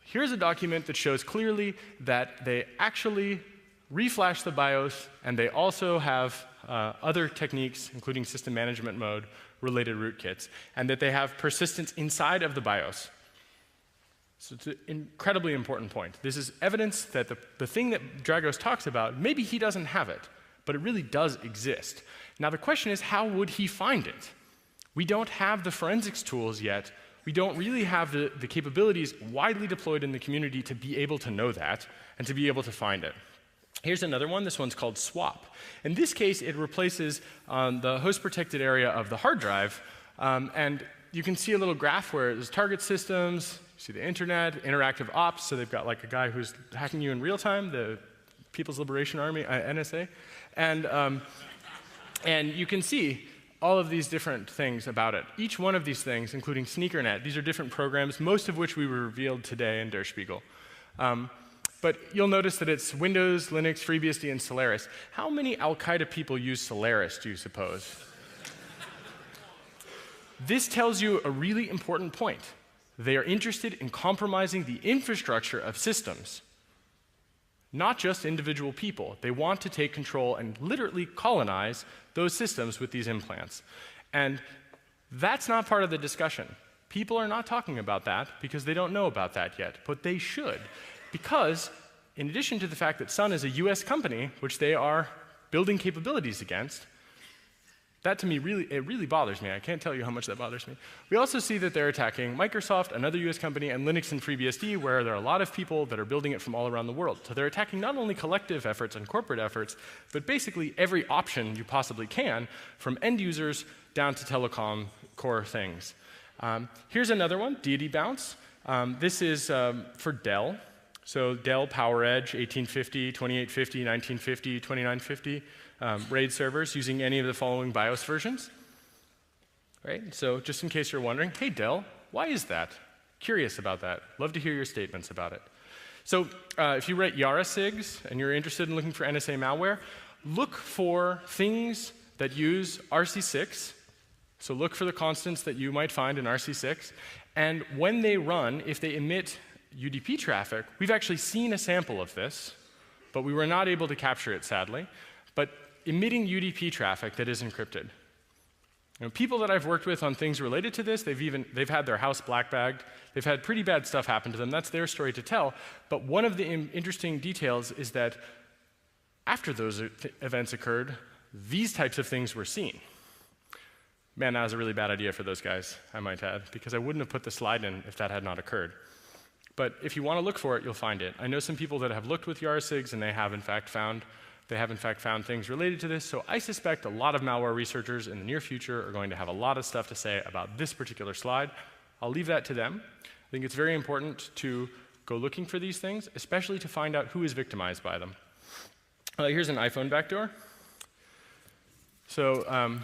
[SPEAKER 2] Here's a document that shows clearly that they actually reflash the BIOS, and they also have other techniques, including system management mode, related rootkits, and that they have persistence inside of the BIOS. So it's an incredibly important point. This is evidence that the thing that Dragos talks about, maybe he doesn't have it, but it really does exist. Now the question is, how would he find it? We don't have the forensics tools yet. We don't really have the capabilities widely deployed in the community to be able to know that and to be able to find it. Here's another one. This one's called swap. In this case, it replaces the host-protected area of the hard drive, and you can see a little graph where there's target systems, you see the internet, interactive ops, so they've got like a guy who's hacking you in real time, the People's Liberation Army, NSA, and you can see all of these different things about it. Each one of these things, including SneakerNet, these are different programs, most of which we revealed today in Der Spiegel. But you'll notice that it's Windows, Linux, FreeBSD, and Solaris. How many Al-Qaeda people use Solaris, do you suppose? This tells you a really important point. They are interested in compromising the infrastructure of systems, not just individual people. They want to take control and literally colonize those systems with these implants. And that's not part of the discussion. People are not talking about that because they don't know about that yet, but they should. Because in addition to the fact that Sun is a US company, which they are building capabilities against, that to me really bothers me. I can't tell you how much that bothers me. We also see that they're attacking Microsoft, another US company, and Linux and FreeBSD, where there are a lot of people that are building it from all around the world. So they're attacking not only collective efforts and corporate efforts, but basically every option you possibly can, from end users down to telecom core things. Here's another one, Deity Bounce. This is for Dell. So Dell PowerEdge 1850, 2850, 1950, 2950 RAID servers using any of the following BIOS versions. Right? So just in case you're wondering, hey Dell, why is that? Curious about that. Love to hear your statements about it. So if you write Yara SIGs and you're interested in looking for NSA malware, look for things that use RC6. So look for the constants that you might find in RC6. And when they run, if they emit UDP traffic, we've actually seen a sample of this, but we were not able to capture it, sadly. But emitting UDP traffic that is encrypted. You know, people that I've worked with on things related to this, they've had their house black-bagged. They've had pretty bad stuff happen to them. That's their story to tell. But one of the interesting details is that after those events occurred, these types of things were seen. Man, that was a really bad idea for those guys, I might add, because I wouldn't have put the slide in if that had not occurred. But if you want to look for it, you'll find it. I know some people that have looked with Yara SIGs, and they have in fact found things related to this. So I suspect a lot of malware researchers in the near future are going to have a lot of stuff to say about this particular slide. I'll leave that to them. I think it's very important to go looking for these things, especially to find out who is victimized by them. Here's an iPhone backdoor. So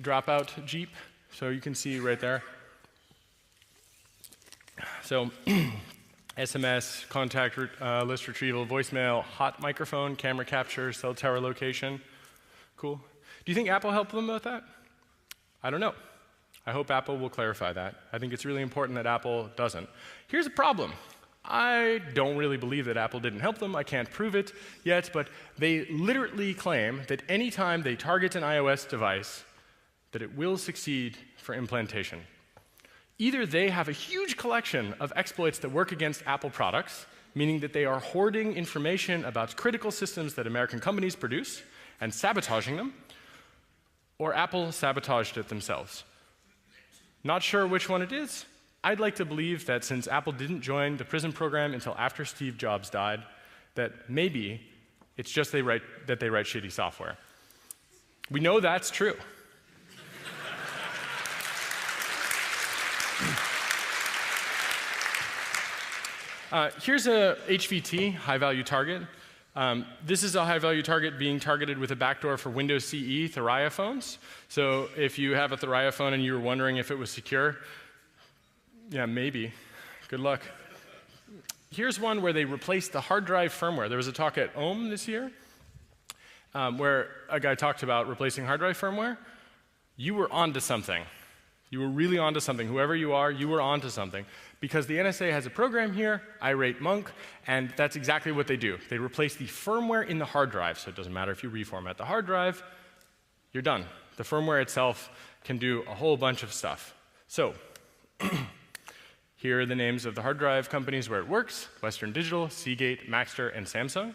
[SPEAKER 2] dropout Jeep, so you can see right there. So SMS, contact list retrieval, voicemail, hot microphone, camera capture, cell tower location. Cool. Do you think Apple helped them with that? I don't know. I hope Apple will clarify that. I think it's really important that Apple doesn't. Here's a problem. I don't really believe that Apple didn't help them. I can't prove it yet, but they literally claim that anytime they target an iOS device, that it will succeed for implantation. Either they have a huge collection of exploits that work against Apple products, meaning that they are hoarding information about critical systems that American companies produce and sabotaging them, or Apple sabotaged it themselves. Not sure which one it is. I'd like to believe that since Apple didn't join the PRISM program until after Steve Jobs died, that maybe it's just that they write shitty software. We know that's true. Here's a HVT, high-value target. This is a high-value target being targeted with a backdoor for Windows CE Thuraya phones. So if you have a Thuraya phone and you were wondering if it was secure, yeah, maybe. Good luck. Here's one where they replaced the hard drive firmware. There was a talk at OHM this year where a guy talked about replacing hard drive firmware. You were onto something. You were really onto something. Whoever you are, you were onto something. Because the NSA has a program here, irate monk, and that's exactly what they do. They replace the firmware in the hard drive, so it doesn't matter if you reformat the hard drive, you're done. The firmware itself can do a whole bunch of stuff. So here are the names of the hard drive companies where it works: Western Digital, Seagate, Maxtor, and Samsung.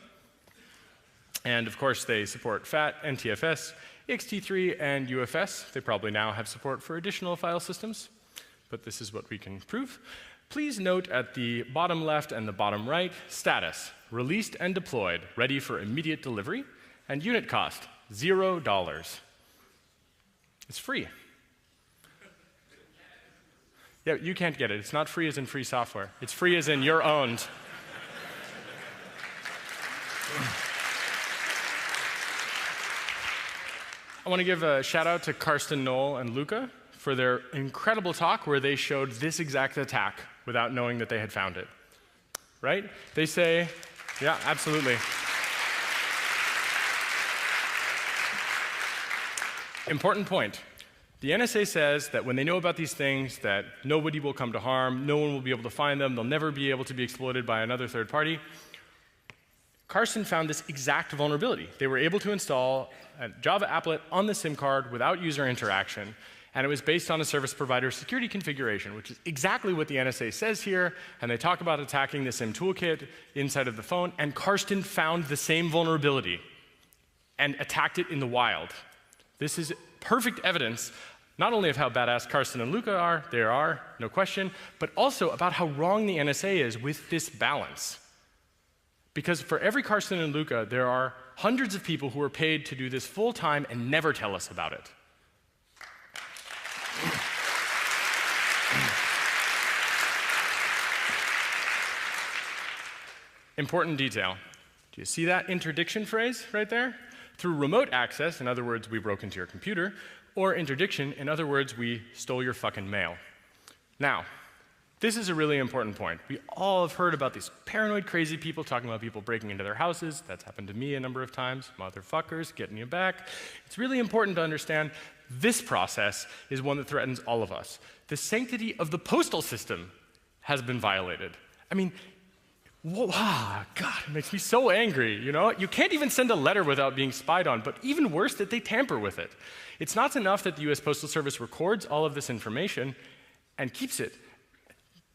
[SPEAKER 2] And of course, they support FAT, NTFS, ext3, and UFS. They probably now have support for additional file systems, but this is what we can prove. Please note at the bottom left and the bottom right, status: released and deployed, ready for immediate delivery, and unit cost, $0. It's free. Yeah, you can't get it. It's not free as in free software. It's free as in you're owned. I want to give a shout out to Karsten, Noel, and Luca for their incredible talk where they showed this exact attack without knowing that they had found it. Right? They say, yeah, absolutely. Important point. The NSA says that when they know about these things, that nobody will come to harm, no one will be able to find them, they'll never be able to be exploited by another third party. Karsten found this exact vulnerability. They were able to install a Java applet on the SIM card without user interaction, and it was based on a service provider's security configuration, which is exactly what the NSA says here, and they talk about attacking the SIM toolkit inside of the phone, and Karsten found the same vulnerability and attacked it in the wild. This is perfect evidence not only of how badass Karsten and Luca are, they are, no question, but also about how wrong the NSA is with this balance. Because for every Karsten and Luca, there are hundreds of people who are paid to do this full time and never tell us about it. Important detail. Do you see that interdiction phrase right there? Through remote access, in other words, we broke into your computer, or interdiction, in other words, we stole your fucking mail. Now, this is a really important point. We all have heard about these paranoid, crazy people talking about people breaking into their houses. That's happened to me a number of times. Motherfuckers, getting you back. It's really important to understand this process is one that threatens all of us. The sanctity of the postal system has been violated. I mean, God, it makes me so angry, you know? You can't even send a letter without being spied on, but even worse, that they tamper with it. It's not enough that the US Postal Service records all of this information and keeps it.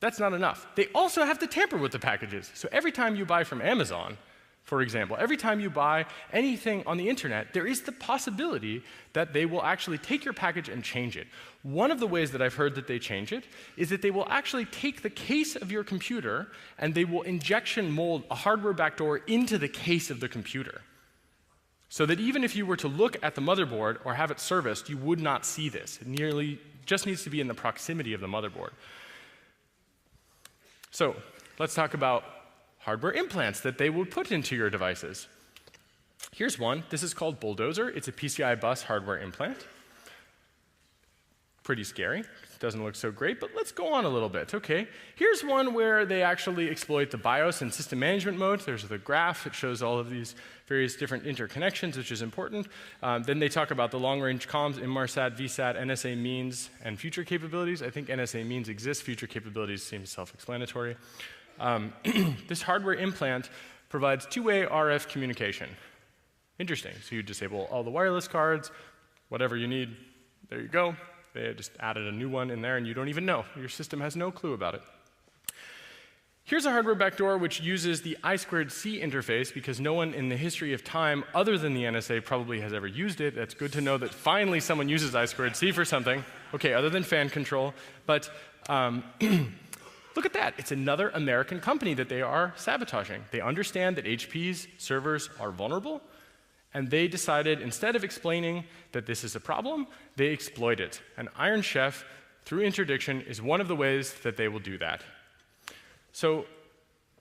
[SPEAKER 2] That's not enough. They also have to tamper with the packages. So every time you buy from Amazon, for example, every time you buy anything on the internet, there is the possibility that they will actually take your package and change it. One of the ways that I've heard that they change it is that they will actually take the case of your computer and they will injection mold a hardware backdoor into the case of the computer. So that even if you were to look at the motherboard or have it serviced, you would not see this. It nearly just needs to be in the proximity of the motherboard. So let's talk about hardware implants that they would put into your devices. Here's one. This is called Bulldozer. It's a PCI bus hardware implant. Pretty scary. Doesn't look so great, but let's go on a little bit. Okay, here's one where they actually exploit the BIOS and system management mode. There's the graph. It shows all of these various different interconnections, which is important. Then they talk about the long-range comms, Inmarsat, VSAT, NSA means, and future capabilities. I think NSA means exists. Future capabilities seems self-explanatory. This hardware implant provides two-way RF communication. Interesting. So you disable all the wireless cards, whatever you need, there you go. They just added a new one in there, and you don't even know. Your system has no clue about it. Here's a hardware backdoor which uses the I2C interface because no one in the history of time other than the NSA probably has ever used it. That's good to know that finally someone uses I2C for something. Okay, other than fan control. But look at that. It's another American company that they are sabotaging. They understand that HP's servers are vulnerable, and they decided, instead of explaining that this is a problem, they exploit it. And Iron Chef, through interdiction, is one of the ways that they will do that. So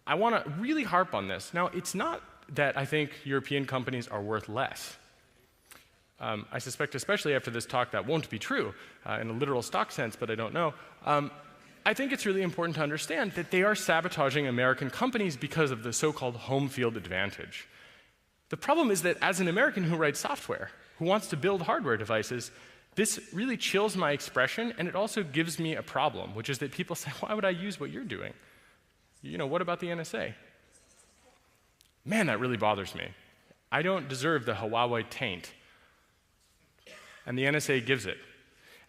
[SPEAKER 2] I want to really harp on this. Now, it's not that I think European companies are worth less. I suspect, especially after this talk, that won't be true in a literal stock sense, but I don't know. I think it's really important to understand that they are sabotaging American companies because of the so-called home field advantage. The problem is that as an American who writes software, who wants to build hardware devices, this really chills my expression, and it also gives me a problem, which is that people say, why would I use what you're doing? You know, what about the NSA? Man, that really bothers me. I don't deserve the Huawei taint, and the NSA gives it.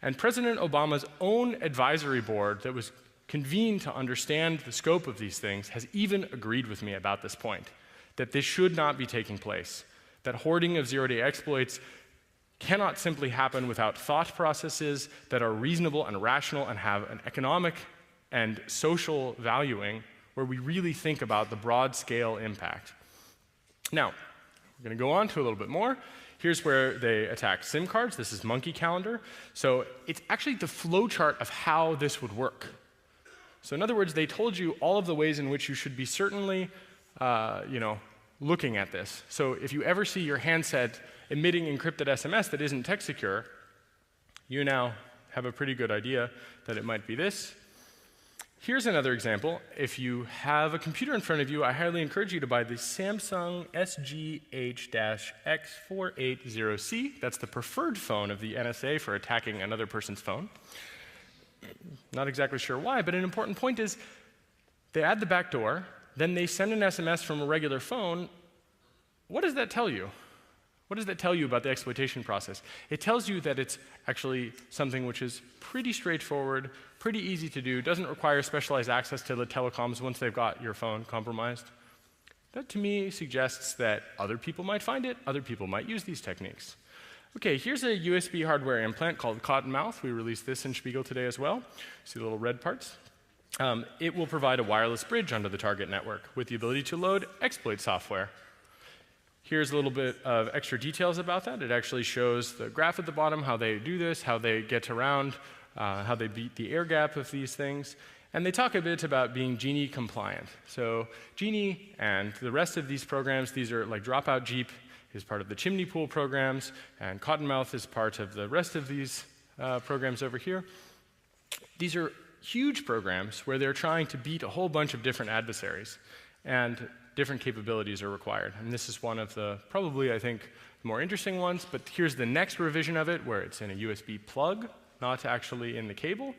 [SPEAKER 2] And President Obama's own advisory board that was convened to understand the scope of these things has even agreed with me about this point, that this should not be taking place, that hoarding of zero-day exploits cannot simply happen without thought processes that are reasonable and rational and have an economic and social valuing where we really think about the broad-scale impact. Now, we're going to go on to a little bit more. Here's where they attack SIM cards. This is Monkey Calendar. So it's actually the flowchart of how this would work. So in other words, they told you all of the ways in which you should be certainly looking at this. So if you ever see your handset emitting encrypted SMS that isn't text secure, you now have a pretty good idea that it might be this. Here's another example. If you have a computer in front of you, I highly encourage you to buy the Samsung SGH-X480C. That's the preferred phone of the NSA for attacking another person's phone. Not exactly sure why, but an important point is they add the backdoor, then they send an SMS from a regular phone. What does that tell you? What does that tell you about the exploitation process? It tells you that it's actually something which is pretty straightforward, pretty easy to do, doesn't require specialized access to the telecoms once they've got your phone compromised. That, to me, suggests that other people might find it, other people might use these techniques. Okay, here's a USB hardware implant called Cottonmouth. We released this in Spiegel today as well. See the little red parts? It will provide a wireless bridge onto the target network with the ability to load exploit software. Here's a little bit of extra details about that. It actually shows the graph at the bottom, how they do this, how they get around, how they beat the air gap of these things. And they talk a bit about being Genie compliant. So Genie and the rest of these programs, these are like Dropout Jeep is part of the Chimney Pool programs, and Cottonmouth is part of the rest of these programs over here. These are huge programs where they're trying to beat a whole bunch of different adversaries, and different capabilities are required. And this is one of the, probably, I think, more interesting ones, but here's the next revision of it where it's in a USB plug, not actually in the cable.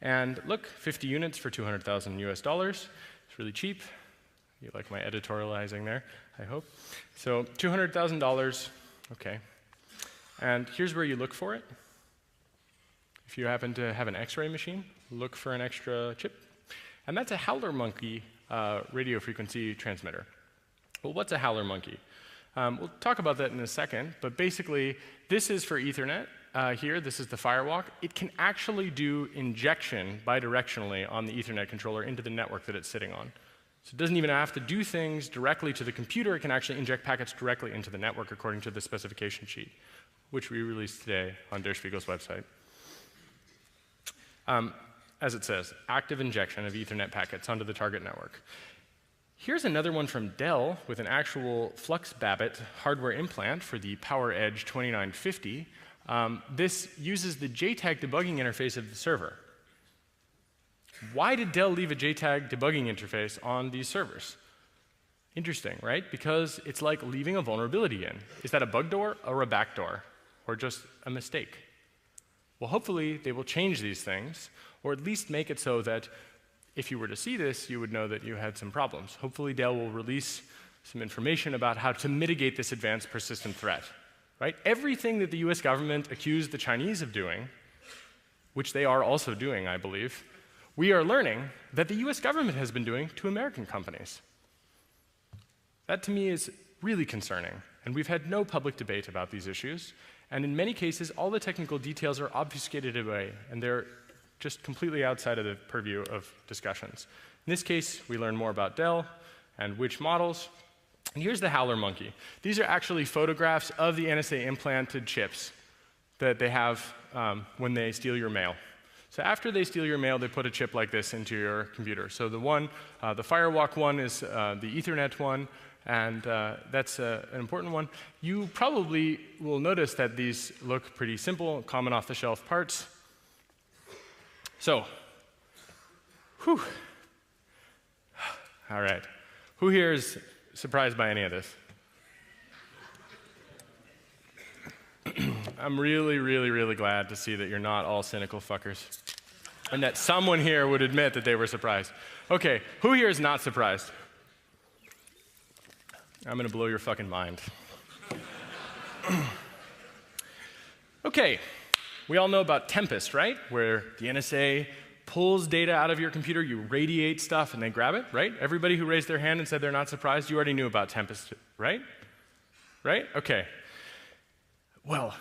[SPEAKER 2] And look, 50 units for $200,000 US. It's really cheap. You like my editorializing there, I hope. So $200,000, okay. And here's where you look for it. If you happen to have an X-ray machine, look for an extra chip. And that's a Howler Monkey radio frequency transmitter. Well, what's a Howler Monkey? We'll talk about that in a second, but basically, this is for Ethernet. Here, this is the Firewalk. It can actually do injection bidirectionally on the Ethernet controller into the network that it's sitting on. So it doesn't even have to do things directly to the computer. It can actually inject packets directly into the network according to the specification sheet, which we released today on Der Spiegel's website. As it says, active injection of Ethernet packets onto the target network. Here's another one from Dell with an actual Flux Babbitt hardware implant for the PowerEdge 2950. This uses the JTAG debugging interface of the server. Why did Dell leave a JTAG debugging interface on these servers? Interesting, right? Because it's like leaving a vulnerability in. Is that a bug door or a backdoor? Or just a mistake? Well, hopefully they will change these things, or at least make it so that if you were to see this, you would know that you had some problems. Hopefully Dell will release some information about how to mitigate this advanced persistent threat. Right? Everything that the US government accused the Chinese of doing, which they are also doing, I believe, we are learning that the US government has been doing to American companies. That to me is really concerning, and we've had no public debate about these issues, and in many cases, all the technical details are obfuscated away, and they're just completely outside of the purview of discussions. In this case, we learn more about Dell and which models. And here's the howler monkey. These are actually photographs of the NSA implanted chips that they have when they steal your mail. So after they steal your mail, they put a chip like this into your computer. So the one, the Firewalk one is the Ethernet one, and that's an important one. You probably will notice that these look pretty simple, common off-the-shelf parts. So, whew. All right. Who here is surprised by any of this? I'm really, really, really glad to see that you're not all cynical fuckers, and that someone here would admit that they were surprised. Okay, who here is not surprised? I'm gonna blow your fucking mind. Okay, we all know about Tempest, right? Where the NSA pulls data out of your computer, you radiate stuff, and they grab it, right? Everybody who raised their hand and said they're not surprised, you already knew about Tempest, right? Right? Okay. Well,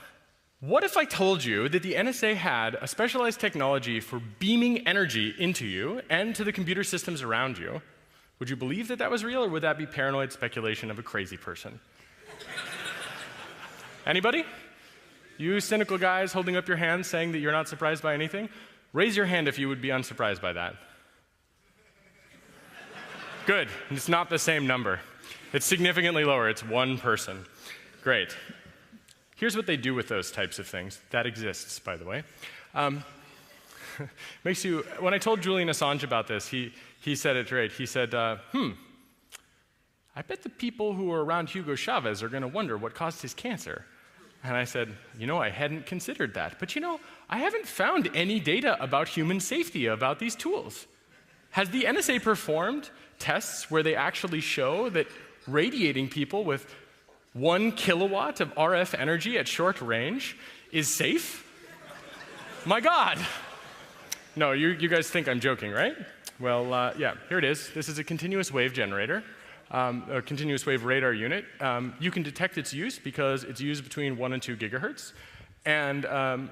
[SPEAKER 2] what if I told you that the NSA had a specialized technology for beaming energy into you and to the computer systems around you? Would you believe that that was real, or would that be paranoid speculation of a crazy person? Anybody? You cynical guys holding up your hands saying that you're not surprised by anything? Raise your hand if you would be unsurprised by that. Good. It's not the same number. It's significantly lower. It's one person. Great. Here's what they do with those types of things. That exists, by the way. Makes you, when I told Julian Assange about this, he said it right. He said, I bet the people who are around Hugo Chavez are going to wonder what caused his cancer. And I said, you know, I hadn't considered that. But you know, I haven't found any data about human safety about these tools. Has the NSA performed tests where they actually show that radiating people with 1 kilowatt of RF energy at short range is safe? My God. No, you guys think I'm joking, right? Well, yeah, here it is. This is a continuous wave generator. A continuous wave radar unit. You can detect its use because it's used between 1 and 2 gigahertz, and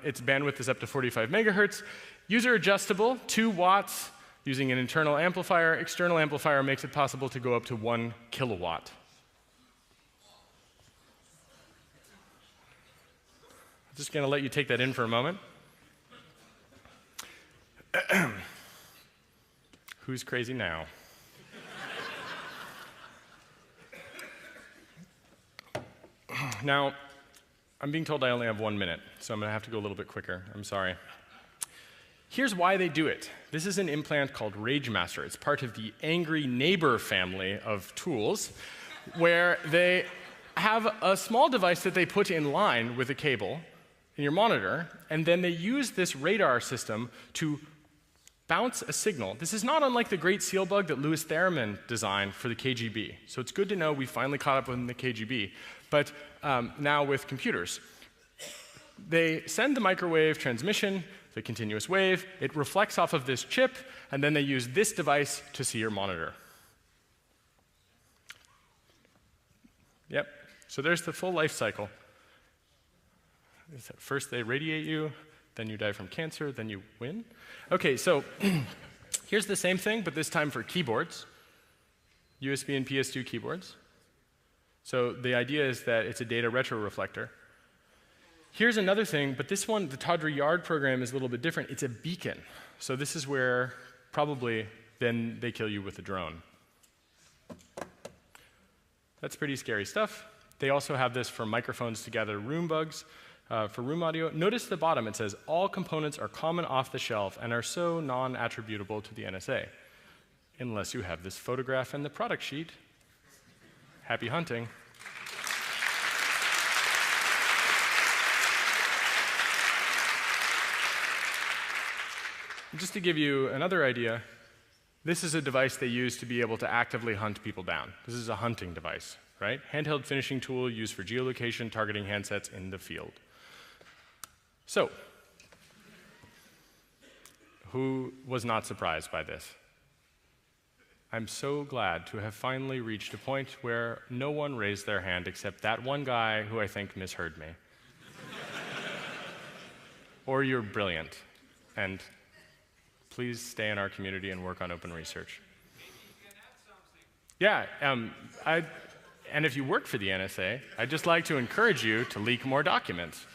[SPEAKER 2] its bandwidth is up to 45 megahertz. User adjustable, 2 watts, using an internal amplifier. External amplifier makes it possible to go up to 1 kilowatt. I'm just going to let you take that in for a moment. Who's crazy now? Now, I'm being told I only have 1 minute, so I'm going to have to go a little bit quicker. I'm sorry. Here's why they do it. This is an implant called RageMaster. It's part of the Angry Neighbor family of tools, where they have a small device that they put in line with a cable in your monitor, and then they use this radar system to bounce a signal. This is not unlike the Great Seal Bug that Louis Theremin designed for the KGB. So it's good to know we finally caught up with the KGB, but now with computers. They send the microwave transmission, the continuous wave, it reflects off of this chip, and then they use this device to see your monitor. Yep, so there's the full life cycle. First they radiate you, then you die from cancer, then you win. Okay, so here's the same thing, but this time for keyboards, USB and PS2 keyboards. So the idea is that it's a data retroreflector. Here's another thing, but this one, the Tawdry Yard program is a little bit different. It's a beacon. So this is where probably then they kill you with a drone. That's pretty scary stuff. They also have this for microphones to gather room bugs, for room audio. Notice the bottom, it says, all components are common off the shelf and are so non-attributable to the NSA. Unless you have this photograph and the product sheet. Happy hunting. Just to give you another idea, this is a device they use to be able to actively hunt people down. This is a hunting device, right? Handheld finishing tool used for geolocation targeting handsets in the field. So, who was not surprised by this? I'm so glad to have finally reached a point where no one raised their hand except that one guy who I think misheard me. Or you're brilliant, and please stay in our community and work on open research. Yeah, and if you work for the NSA, I'd just like to encourage you to leak more documents.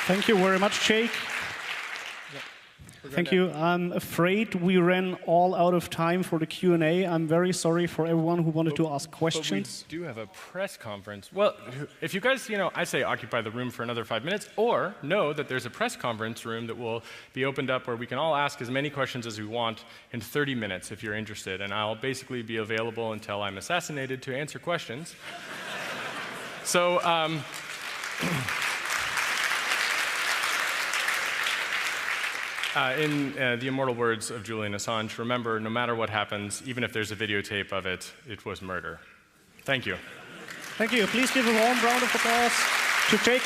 [SPEAKER 1] Thank you very much, Jake. Thank you. I'm afraid we ran all out of time for the Q&A. I'm very sorry for everyone who wanted to ask questions.
[SPEAKER 2] But we do have a press conference. Well, if you guys, I say occupy the room for another 5 minutes, or know that there's a press conference room that will be opened up where we can all ask as many questions as we want in 30 minutes if you're interested. And I'll basically be available until I'm assassinated to answer questions. So, in the immortal words of Julian Assange, remember, no matter what happens, even if there's a videotape of it, it was murder. Thank you.
[SPEAKER 1] Thank you. Please give a warm round of applause to Jake